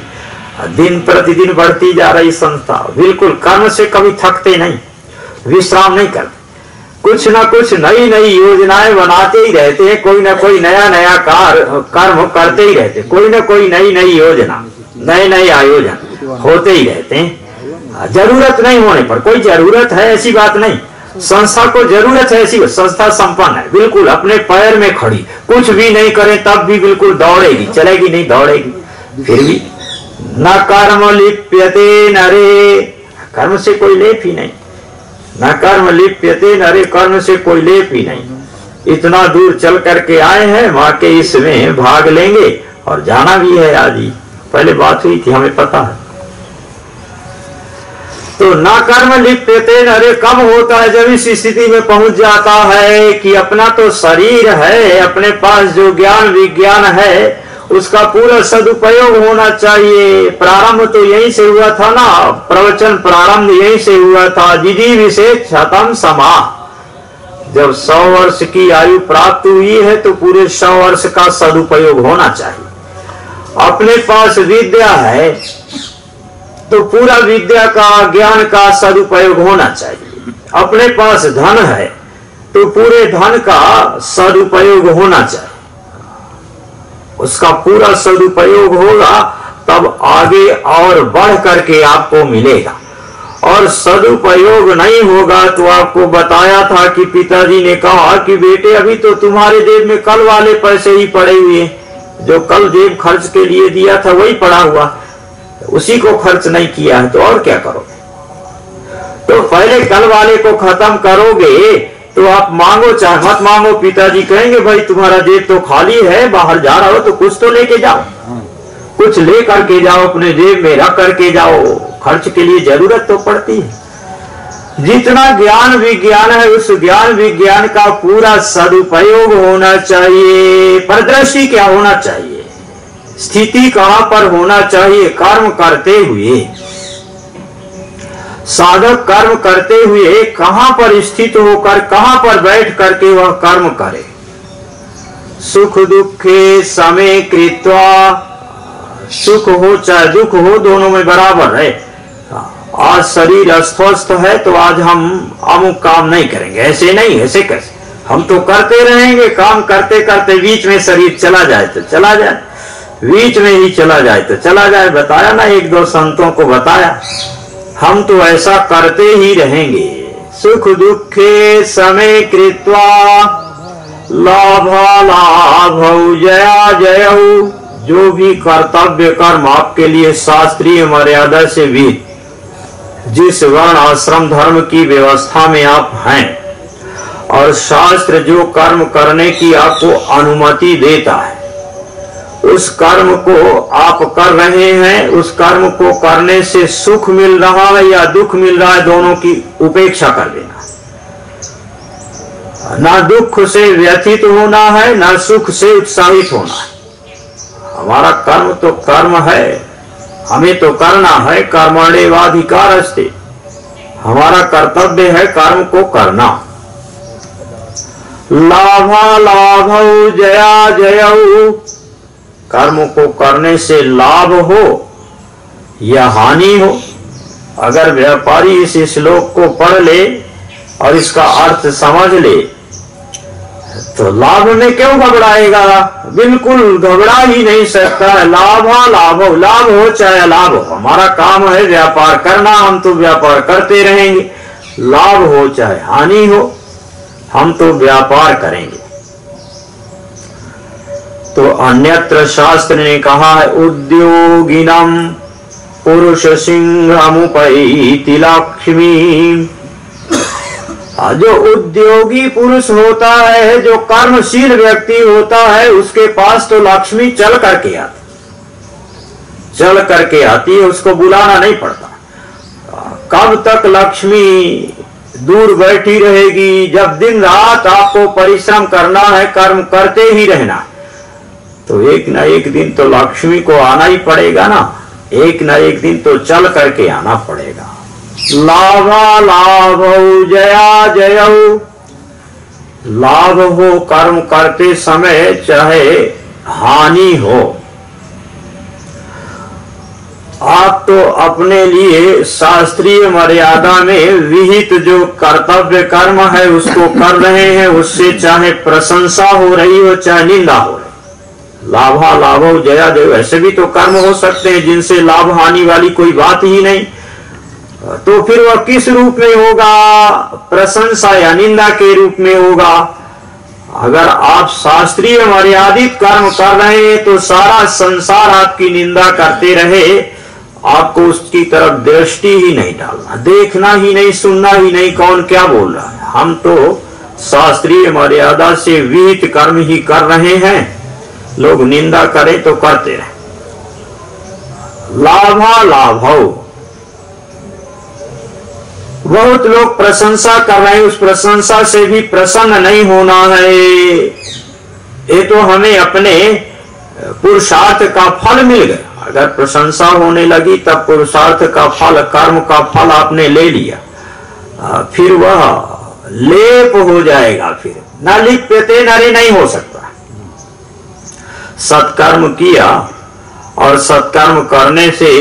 दिन प्रतिदिन बढ़ती जा रही संस्था। बिल्कुल कर्म से कभी थकते नहीं, विश्राम नहीं करते, कुछ ना कुछ नई नई योजनाएं बनाते ही रहते हैं। कोई ना कोई नया नया कर्म करते ही रहते, कोई ना कोई नई नई योजना, नए नए आयोजन होते ही रहते हैं। जरूरत नहीं होने पर, कोई जरूरत है ऐसी बात नहीं, संस्था को जरूरत है ऐसी, संस्था संपन्न है, बिल्कुल अपने पैर में खड़ी, कुछ भी नहीं करें तब भी बिल्कुल दौड़ेगी, चलेगी नहीं दौड़ेगी। फिर भी न कर्म लिप्यते नरे, कर्म से कोई लेप ही नहीं। न कर्म लिप्यते नरे, कर्म से कोई लेप ही नहीं। इतना दूर चल करके आए हैं, माँ के इसमें भाग लेंगे और जाना भी है। आज ही पहले बात हुई थी, हमें पता है। तो ना कर्म लिप्यते नरे कब होता है? जब इस स्थिति में पहुंच जाता है कि अपना तो शरीर है, अपने पास जो ज्ञान विज्ञान है उसका पूरा सदुपयोग होना चाहिए। प्रारंभ तो यहीं से हुआ था ना, प्रवचन प्रारंभ यहीं से हुआ था। जिजी विशेष शतम समा, जब 100 वर्ष की आयु प्राप्त हुई है तो पूरे 100 वर्ष का सदुपयोग होना चाहिए। अपने पास विद्या है तो पूरा विद्या का, ज्ञान का सदुपयोग होना चाहिए। अपने पास धन है तो पूरे धन का सदुपयोग होना चाहिए। उसका पूरा सदुपयोग होगा तब आगे और बढ़ करके आपको मिलेगा। और सदुपयोग नहीं होगा तो आपको बताया था कि पिताजी ने कहा कि बेटे अभी तो तुम्हारे जेब में कल वाले पैसे ही पड़े हुए, जो कल जेब खर्च के लिए दिया था वही पड़ा हुआ, उसी को खर्च नहीं किया है तो और क्या करोगे? तो पहले कल वाले को खत्म करोगे तो आप मांगो चाहे मत मांगो, पिताजी कहेंगे भाई तुम्हारा जेब तो खाली है, बाहर जा रहा हो तो कुछ तो लेके जाओ, कुछ ले करके जाओ, अपने जेब में रख करके जाओ, खर्च के लिए जरूरत तो पड़ती है। जितना ज्ञान विज्ञान है उस ज्ञान विज्ञान का पूरा सदुपयोग होना चाहिए। परिदृष्टि क्या होना चाहिए? स्थिति कहां पर होना चाहिए? कर्म करते हुए साधक कर्म करते हुए कहां पर स्थित होकर, कहां पर बैठ करके वह कर्म करे? सुख दुखे समय कृत्वा सुख हो चाहे दुख हो, दोनों में बराबर है। आज शरीर अस्वस्थ है तो आज हम अमुक काम नहीं करेंगे, ऐसे नहीं, ऐसे कैसे, हम तो करते रहेंगे। काम करते करते बीच में शरीर चला जाए तो चला जाए, बीच में ही चला जाए तो चला जाए। बताया ना, एक दो संतों को बताया, हम तो ऐसा करते ही रहेंगे। सुख दुखे समय कृत्वा लाभालाभ जया जय। जो भी कर्तव्य कर्म आपके लिए शास्त्रीय मर्यादा से भी, जिस वर्ण आश्रम धर्म की व्यवस्था में आप हैं, और शास्त्र जो कर्म करने की आपको अनुमति देता है, उस कर्म को आप कर रहे हैं। उस कर्म को करने से सुख मिल रहा है या दुख मिल रहा है, दोनों की उपेक्षा कर देना। ना दुख से व्यथित होना है, ना सुख से उत्साहित होना है। हमारा कर्म तो कर्म है, हमें तो करना है। कर्मण्येवाधिकारस्ते, हमारा कर्तव्य है कर्म को करना। लाभालाभौ जया जयौ, कर्म को करने से लाभ हो या हानि हो। अगर व्यापारी इस श्लोक को पढ़ ले और इसका अर्थ समझ ले तो लाभ में क्यों घबराएगा? बिल्कुल घबरा ही नहीं सकता है। लाभा लाभ हो, लाभ हो चाहे लाभ हो, हमारा काम है व्यापार करना, हम तो व्यापार करते रहेंगे। लाभ हो चाहे हानि हो, हम तो व्यापार करेंगे। तो अन्यत्र शास्त्र ने कहा है, उद्योगिनम पुरुष सिंहमुपैति लक्ष्मी। जो उद्योगी पुरुष होता है, जो कर्मशील व्यक्ति होता है, उसके पास तो लक्ष्मी चल करके आती है, उसको बुलाना नहीं पड़ता। कब तक लक्ष्मी दूर बैठी रहेगी? जब दिन रात आपको परिश्रम करना है, कर्म करते ही रहना है, तो एक ना एक दिन तो लक्ष्मी को आना ही पड़ेगा ना। एक ना एक दिन तो चल करके आना पड़ेगा। लाभा लाभ जया जय, लाभ हो कर्म करते समय चाहे हानि हो। आप तो अपने लिए शास्त्रीय मर्यादा में विहित जो कर्तव्य कर्म है उसको कर रहे हैं, उससे चाहे प्रशंसा हो रही हो चाहे निंदा हो रही। लाभा लाभो जया जय, ऐसे भी तो कर्म हो सकते हैं जिनसे लाभ हानि वाली कोई बात ही नहीं। तो फिर वह किस रूप में होगा? प्रशंसा या निंदा के रूप में होगा। अगर आप शास्त्रीय मर्यादित कर्म कर रहे हैं तो सारा संसार आपकी निंदा करते रहे, आपको उसकी तरफ दृष्टि ही नहीं डालना, देखना ही नहीं, सुनना ही नहीं, कौन क्या बोल रहा है। हम तो शास्त्रीय मर्यादा से विहित कर्म ही कर रहे हैं, लोग निंदा करें तो करते रहे। लाभा लाभौ, बहुत लोग प्रशंसा कर रहे हैं, उस प्रशंसा से भी प्रसन्न नहीं होना है। ये तो हमें अपने पुरुषार्थ का फल मिल गया। अगर प्रशंसा होने लगी तब पुरुषार्थ का फल, कर्म का फल आपने ले लिया, फिर वह लेप हो जाएगा। फिर न लिप्यते नरे, नहीं हो सकता। सत्कर्म किया और सत्कर्म करने से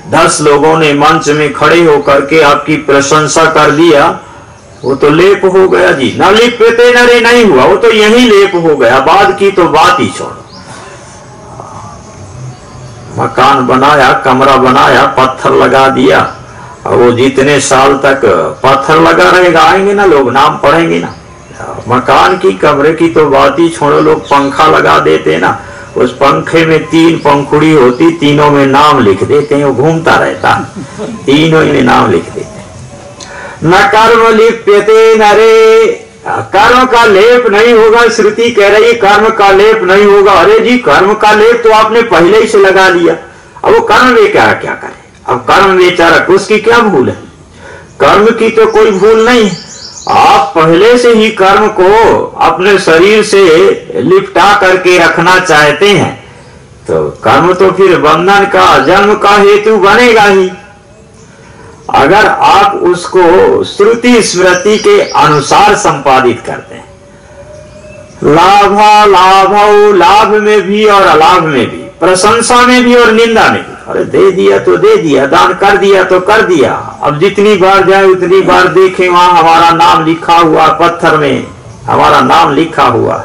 10 लोगों ने मंच में खड़े होकर के आपकी प्रशंसा कर दिया, वो तो लेप हो गया जी। न लिप्यते नरे, नहीं हुआ, वो तो यही लेप हो गया। बाद की तो बात ही छोड़ो। मकान बनाया, कमरा बनाया, पत्थर लगा दिया, और वो जितने साल तक पत्थर लगा रहेगा, आएंगे ना लोग, नाम पढ़ेंगे ना। मकान की, कमरे की तो बात ही छोड़ो, लोग पंखा लगा देते ना, उस पंखे में 3 पंखुड़ी होती, तीनों में नाम लिख देते हैं, वो घूमता रहता, तीनों में नाम लिख देते हैं। न कर्म लिप्यते नरे, कर्म का लेप नहीं होगा। श्रुति कह रही है कर्म का लेप नहीं होगा। अरे जी, कर्म का लेप तो आपने पहले ही से लगा लिया, अब वो कर्म बेचारा क्या करे? अब कर्म बेचारा, उसकी क्या भूल है? कर्म की तो कोई भूल नहीं। आप पहले से ही कर्म को अपने शरीर से लिपटा करके रखना चाहते हैं, तो कर्म तो फिर बंधन का, जन्म का हेतु बनेगा ही। अगर आप उसको श्रुति स्मृति के अनुसार संपादित करते हैं। लाभा लाभौ, लाभ में भी और अलाभ में भी, प्रशंसा में भी और निंदा में भी। अरे दे दिया तो दे दिया, दान कर दिया तो कर दिया। अब जितनी बार जाए उतनी बार देखें, वहां हमारा नाम लिखा हुआ, पत्थर में हमारा नाम लिखा हुआ।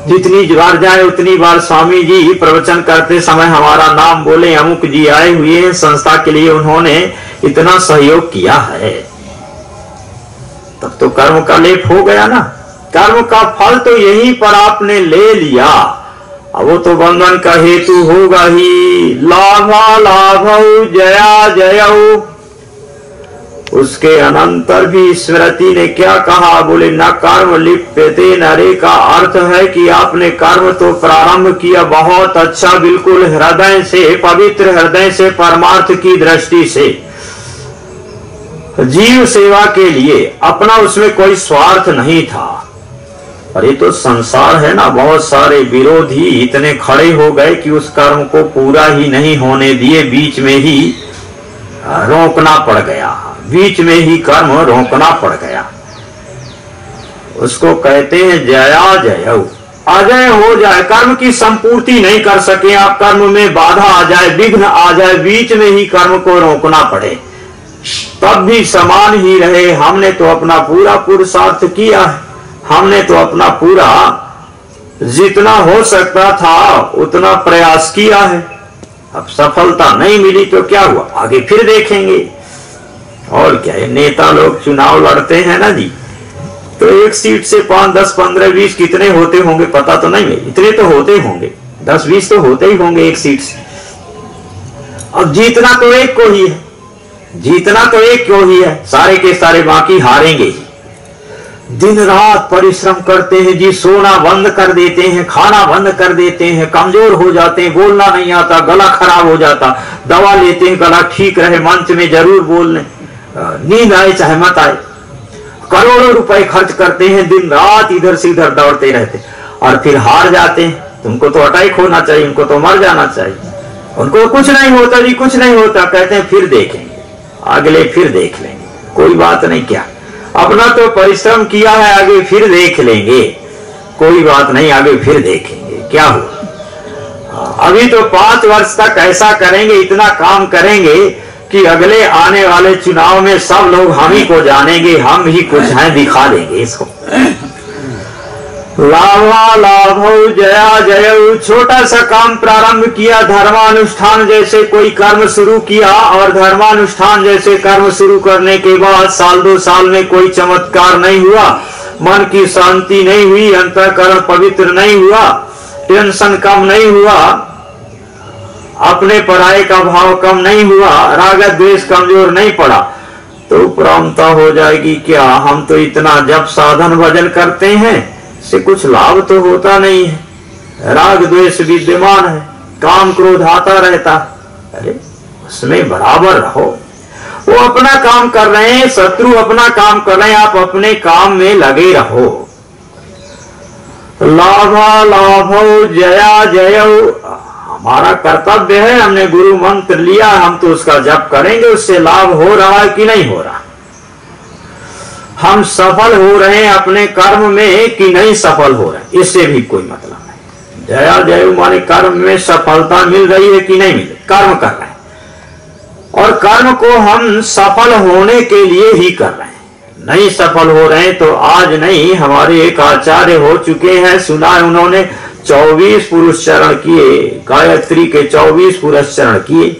जितनी बार जाए उतनी बार स्वामी जी प्रवचन करते समय हमारा नाम बोले, अमुक जी आए हुए हैं, संस्था के लिए उन्होंने इतना सहयोग किया है। तब तो कर्म का लेप हो गया ना। कर्म का फल तो यहीं पर आपने ले लिया। अब वो तो बंधन का हेतु होगा ही। लाभा लाभौ जया जयौ। उसके अनंतर भी स्मृति ने क्या कहा, बोले न कर्म लिप्यते नरे, का अर्थ है कि आपने कर्म तो प्रारंभ किया बहुत अच्छा, बिल्कुल हृदय से, पवित्र हृदय से, परमार्थ की दृष्टि से, जीव सेवा के लिए, अपना उसमें कोई स्वार्थ नहीं था। और ये तो संसार है ना, बहुत सारे विरोधी इतने खड़े हो गए कि उस कर्म को पूरा ही नहीं होने दिए, बीच में ही रोकना पड़ गया, बीच में ही कर्म रोकना पड़ गया। उसको कहते हैं जया जयौ, अजय हो जाए, कर्म की संपूर्ति नहीं कर सके आप, कर्म में बाधा आ जाए, विघ्न आ जाए, बीच में ही कर्म को रोकना पड़े, तब भी समान ही रहे। हमने तो अपना पूरा पुरुषार्थ किया है, हमने तो अपना पूरा जितना हो सकता था उतना प्रयास किया है। अब सफलता नहीं मिली तो क्या हुआ, आगे फिर देखेंगे। और क्या है, नेता लोग चुनाव लड़ते हैं ना जी, तो एक सीट से 5, 10, 15, 20 कितने होते होंगे पता तो नहीं है, इतने तो होते होंगे, 10, 20 तो होते ही होंगे एक सीट से। अब जीतना तो एक को ही है, जीतना तो एक को ही है, सारे के सारे बाकी हारेंगे। दिन रात परिश्रम करते हैं जी, सोना बंद कर देते हैं, खाना बंद कर देते हैं, कमजोर हो जाते हैं, बोलना नहीं आता, गला खराब हो जाता, दवा लेते हैं गला ठीक रहे, मंच में जरूर बोलने, नींद आए चाहे मत आए, करोड़ों रुपए खर्च करते हैं, दिन रात इधर से इधर दौड़ते रहते, और फिर हार जाते हैं। तुमको तो अटैक होना चाहिए, उनको तो मर जाना चाहिए, उनको कुछ नहीं होता जी, कुछ नहीं होता। कहते हैं फिर देखेंगे, अगले फिर देख लेंगे, कोई बात नहीं, क्या अपना तो परिश्रम किया है, आगे फिर देख लेंगे, कोई बात नहीं, आगे फिर देखेंगे क्या हुआ। अभी तो 5 वर्ष तक ऐसा करेंगे, इतना काम करेंगे कि अगले आने वाले चुनाव में सब लोग हम ही को जानेंगे, हम ही कुछ हैं, दिखा देंगे इसको। लाभा लाभौ जया जयौ, छोटा सा काम प्रारंभ किया, धर्मानुष्ठान जैसे कोई कर्म शुरू किया, और धर्मानुष्ठान जैसे कर्म शुरू करने के बाद 1-2 साल में कोई चमत्कार नहीं हुआ, मन की शांति नहीं हुई, अंतःकरण पवित्र नहीं हुआ, टेंशन कम नहीं हुआ, अपने पराये का भाव कम नहीं हुआ, राग द्वेष कमजोर नहीं पड़ा, तो प्रमता हो जाएगी क्या, हम तो इतना जब साधन भजन करते हैं से कुछ लाभ तो होता नहीं है, राग द्वेष विद्यमान है, काम क्रोध आता रहता। अरे उसमें बराबर रहो, वो अपना काम कर रहे हैं, शत्रु अपना काम कर रहे हैं, आप अपने काम में लगे रहो। लाभा लाभौ जया जयौ, हमारा कर्तव्य है, हमने गुरु मंत्र लिया, हम तो उसका जप करेंगे, उससे लाभ हो रहा है कि नहीं हो रहा, हम सफल हो रहे हैं अपने कर्म में कि नहीं सफल हो रहे, इससे भी कोई मतलब नहीं। जया जय माने कर्म में सफलता मिल रही है कि नहीं मिल रही, कर्म कर रहे हैं, और कर्म को हम सफल होने के लिए ही कर रहे हैं। नहीं सफल हो रहे हैं तो आज नहीं, हमारे एक आचार्य हो चुके हैं, सुना है उन्होंने 24 पुरुष चरण किए, गायत्री के 24 पुरुष चरण किए,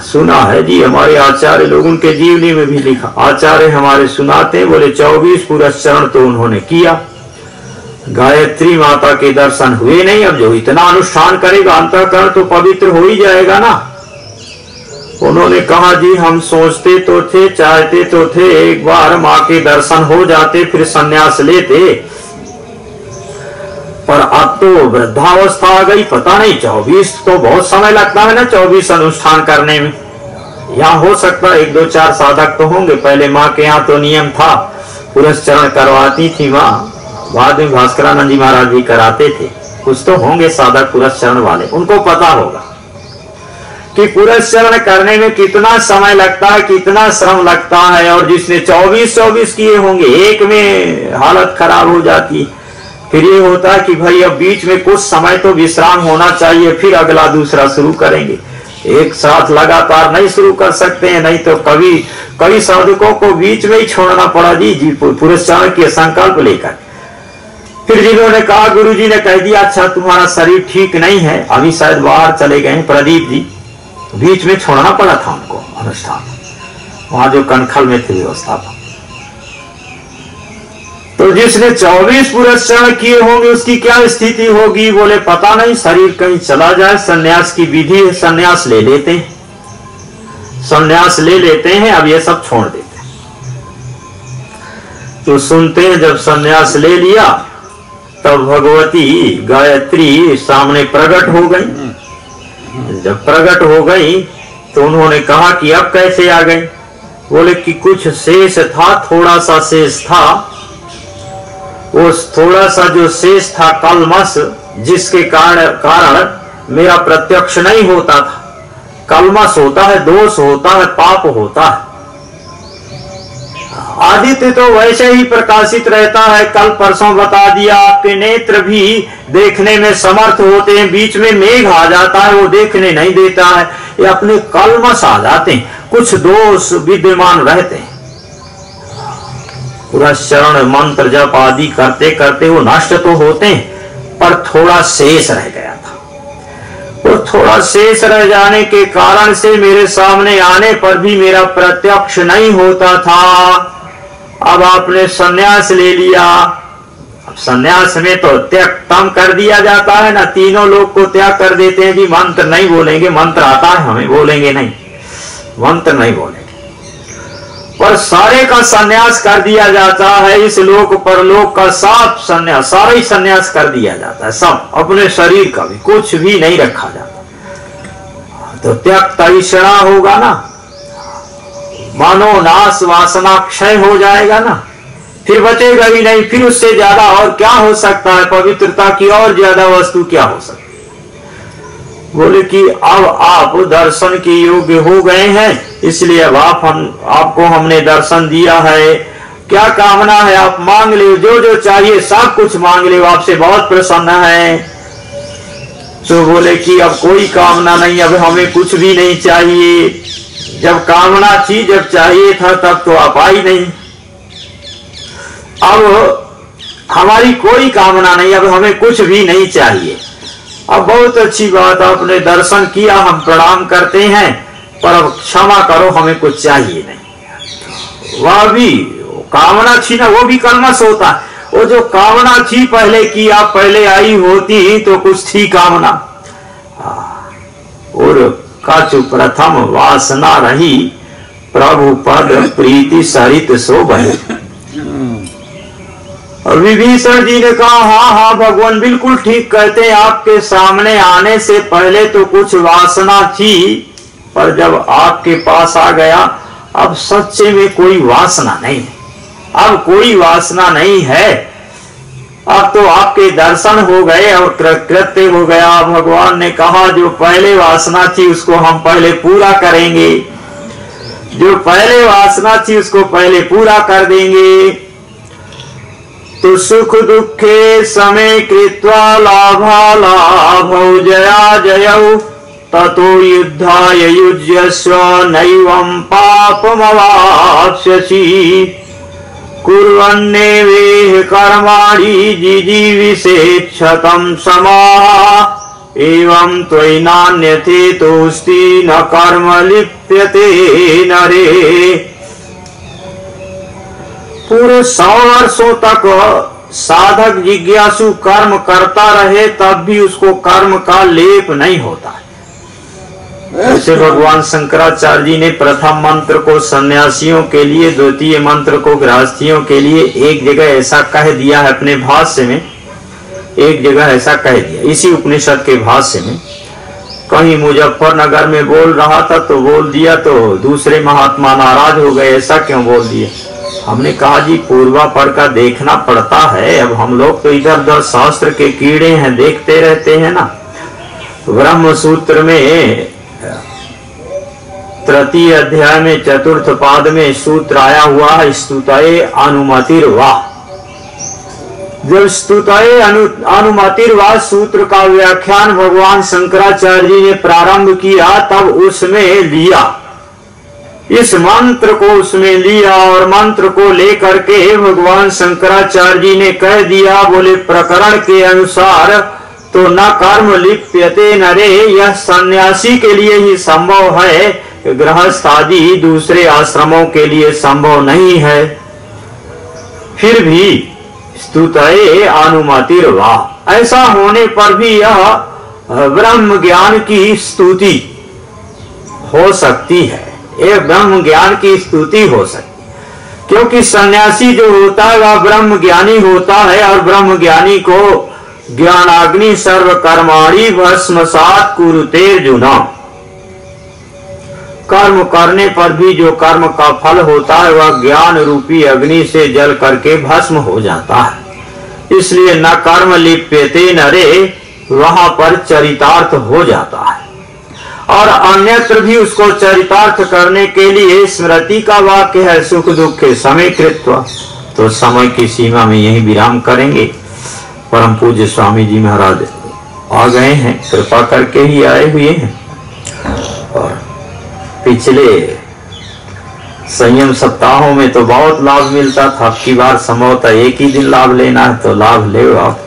सुना है जी, हमारे आचार्य लोगों के जीवनी में भी लिखा, आचार्य हमारे सुनाते, बोले 24 पुरुष चरण तो उन्होंने किया, गायत्री माता के दर्शन हुए नहीं। अब जो इतना अनुष्ठान करेगा अंतःकरण तो पवित्र हो ही जाएगा ना। उन्होंने कहा जी हम सोचते तो थे, चाहते तो थे एक बार माँ के दर्शन हो जाते, फिर संन्यास लेते, पर अब तो वृद्धावस्था आ गई, पता नहीं 24 तो बहुत समय लगता है ना 24 अनुष्ठान करने में। यहाँ हो सकता 1, 2, 4 साधक तो होंगे, पहले माँ के यहाँ तो नियम था, पुरस्चरण करवाती थी माँ, बाद में भास्करानंद जी महाराज भी कराते थे, कुछ तो होंगे साधक पुरस्चरण वाले, उनको पता होगा कि पुरस्चरण करने में कितना समय लगता है, कितना श्रम लगता है। और जिसने 24 किए होंगे, एक में हालत खराब हो जाती, फिर ये होता है कि भाई अब बीच में कुछ समय तो विश्राम होना चाहिए, फिर अगला दूसरा शुरू करेंगे। एक साथ लगातार नहीं शुरू कर सकते हैं, नहीं तो कई साधकों को बीच में ही छोड़ना पड़ा जी पुरस्कार के संकल्प लेकर। फिर जिन्होंने कहा, गुरु जी ने कह दिया अच्छा तुम्हारा शरीर ठीक नहीं है, अभी शायद बाहर चले गए प्रदीप जी, बीच में छोड़ना पड़ा था उनको अनुष्ठान, वहां जो कनखल में थी व्यवस्था। तो जिसने 24 पुरस्कार किए होंगे उसकी क्या स्थिति होगी? बोले पता नहीं, शरीर कहीं चला जाए, सन्यास की विधि है, सन्यास ले लेते हैं, सन्यास ले लेते हैं, अब ये सब छोड़ देते हैं। तो सुनते हैं जब सन्यास ले लिया तब भगवती गायत्री सामने प्रकट हो गई। जब प्रकट हो गई तो उन्होंने कहा कि अब कैसे आ गए? बोले कि कुछ शेष था, थोड़ा सा शेष था, वो थोड़ा सा जो शेष था कलमश, जिसके कारण मेरा प्रत्यक्ष नहीं होता था। कलमश होता है, दोष होता है, पाप होता है। आदित्य तो वैसे ही प्रकाशित रहता है, कल परसों बता दिया, आपके नेत्र भी देखने में समर्थ होते हैं, बीच में मेघ आ जाता है वो देखने नहीं देता है, ये अपने कलमश आ जाते हैं, कुछ दोष विद्यमान रहते हैं। पूरा शरण मंत्र जप आदि करते करते वो नष्ट तो होते हैं, पर थोड़ा शेष रह गया था। वो थोड़ा शेष रह जाने के कारण से मेरे सामने आने पर भी मेरा प्रत्यक्ष नहीं होता था। अब आपने सन्यास ले लिया, अब सन्यास में तो त्याग तम कर दिया जाता है ना, तीनों लोग को त्याग कर देते हैं जी, मंत्र नहीं बोलेंगे, मंत्र आता है हमें, बोलेंगे नहीं, मंत्र नहीं बोलेंगे, पर सारे का सन्यास कर दिया जाता है। इस लोक परलोक का साफ सन्यास, सारा ही सन्यास कर दिया जाता है, सब, अपने शरीर का भी कुछ भी नहीं रखा जाता। तो त्याग तैषणा होगा ना, मनोनाश वासना क्षय हो जाएगा ना, फिर बचेगा ही नहीं। फिर उससे ज्यादा और क्या हो सकता है? पवित्रता की और ज्यादा वस्तु क्या हो सकती है? बोले कि अब आप दर्शन के योग्य हो गए हैं, इसलिए अब आपको हमने दर्शन दिया है। क्या कामना है आप मांग ले, जो जो चाहिए सब कुछ मांग ले, आपसे बहुत प्रसन्न है। तो बोले कि अब कोई कामना नहीं, अब हमें कुछ भी नहीं चाहिए। जब कामना थी, जब चाहिए था, तब तो आप आई नहीं। अब हमारी कोई कामना नहीं, अब हमें कुछ भी नहीं चाहिए। अब बहुत अच्छी बात, आपने दर्शन किया, हम प्रणाम करते हैं, पर अब क्षमा करो, हमें कुछ चाहिए नहीं। वह भी कामना थी ना, वो भी कलमश होता है। वो जो कामना थी पहले की, आप पहले आई होती तो कुछ थी कामना, और काचु प्रथम वासना रही, प्रभु पद प्रीति सरित सो बहे। और विभीषण जी ने कहा हाँ हाँ भगवान बिल्कुल ठीक कहते हैं, आपके सामने आने से पहले तो कुछ वासना थी, पर जब आपके पास आ गया अब सच्चे में कोई वासना नहीं है, अब कोई वासना नहीं है। अब तो आपके दर्शन हो गए और कृत्य हो गया। भगवान ने कहा जो पहले वासना थी उसको हम पहले पूरा करेंगे, जो पहले वासना थी उसको पहले पूरा कर देंगे। तो सुख दुखे समय कृत्वा लाभा लाभौ जया जयौ, ततो युद्धाय युज्यस्व नैवं पापमवाप्स्यसि, कुर्वन्नेवेह कर्माणि जिजीविषेच्छतं समाः, एवं त्वयि नान्यथेतोऽस्ति न कर्म लिप्यते नरे। पूरे 100 वर्षों तक साधक जिज्ञासु कर्म करता रहे तब भी उसको कर्म का लेप नहीं होता। जैसे भगवान शंकराचार्य जी ने प्रथम मंत्र को सन्यासियों के लिए, द्वितीय मंत्र को गृहस्थियों के लिए एक जगह ऐसा कह दिया है अपने भाष्य में, एक जगह ऐसा कह दिया इसी उपनिषद के भाष्य में। कहीं मुजफ्फरनगर में बोल रहा था तो बोल दिया, तो दूसरे महात्मा नाराज हो गए, ऐसा क्यों बोल दिया? हमने कहा जी पूर्वा पढ़ का देखना पड़ता है, अब हम लोग तो इधर उधर शास्त्र के कीड़े हैं, देखते रहते हैं ना। ब्रह्म सूत्र में तृतीय अध्याय में चतुर्थ पाद में सूत्र आया हुआ है, स्तुतये अनुमतिर्वा। जब स्तुतये अनुमतिर्वाद सूत्र का व्याख्यान भगवान शंकराचार्य जी ने प्रारंभ किया, तब उसमें लिया, इस मंत्र को उसमें लिया और मंत्र को लेकर के भगवान शंकराचार्य जी ने कह दिया, बोले प्रकरण के अनुसार तो न कर्म लिप्यते नरे, यह सन्यासी के लिए ही संभव है, गृहस्थ आदि दूसरे आश्रमों के लिए संभव नहीं है। फिर भी स्तुतये अनुमतिर्वा, ऐसा होने पर भी यह ब्रह्म ज्ञान की स्तुति हो सकती है, ये ब्रह्म ज्ञान की स्तुति हो सकती है, क्योंकि सन्यासी जो होता है वह ब्रह्म ज्ञानी होता है, और ब्रह्म ज्ञानी को ज्ञानाग्नि सर्व कर्माणि भस्मसात् कुरुते अर्जुन, कर्म करने पर भी जो कर्म का फल होता है वह ज्ञान रूपी अग्नि से जल करके भस्म हो जाता है। इसलिए न कर्म लिप्यते नरे, वहां पर चरितार्थ हो जाता है, और अन्यत्र भी उसको चरितार्थ करने के लिए स्मृति का वाक्य है, सुख दुख के समय कृत्वा। तो समय की सीमा में यही विराम करेंगे। परम पूज्य स्वामी जी महाराज आ गए हैं, कृपा करके ही आए हुए हैं, और पिछले संयम सप्ताहों में तो बहुत लाभ मिलता था, अब की बार संभवतः एक ही दिन लाभ लेना है, तो लाभ ले आप।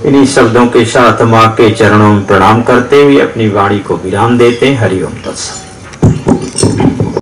इन्हीं शब्दों के साथ मां के चरणों में प्रणाम करते हुए अपनी वाणी को विराम देते हैं। हरिओम तत्सत।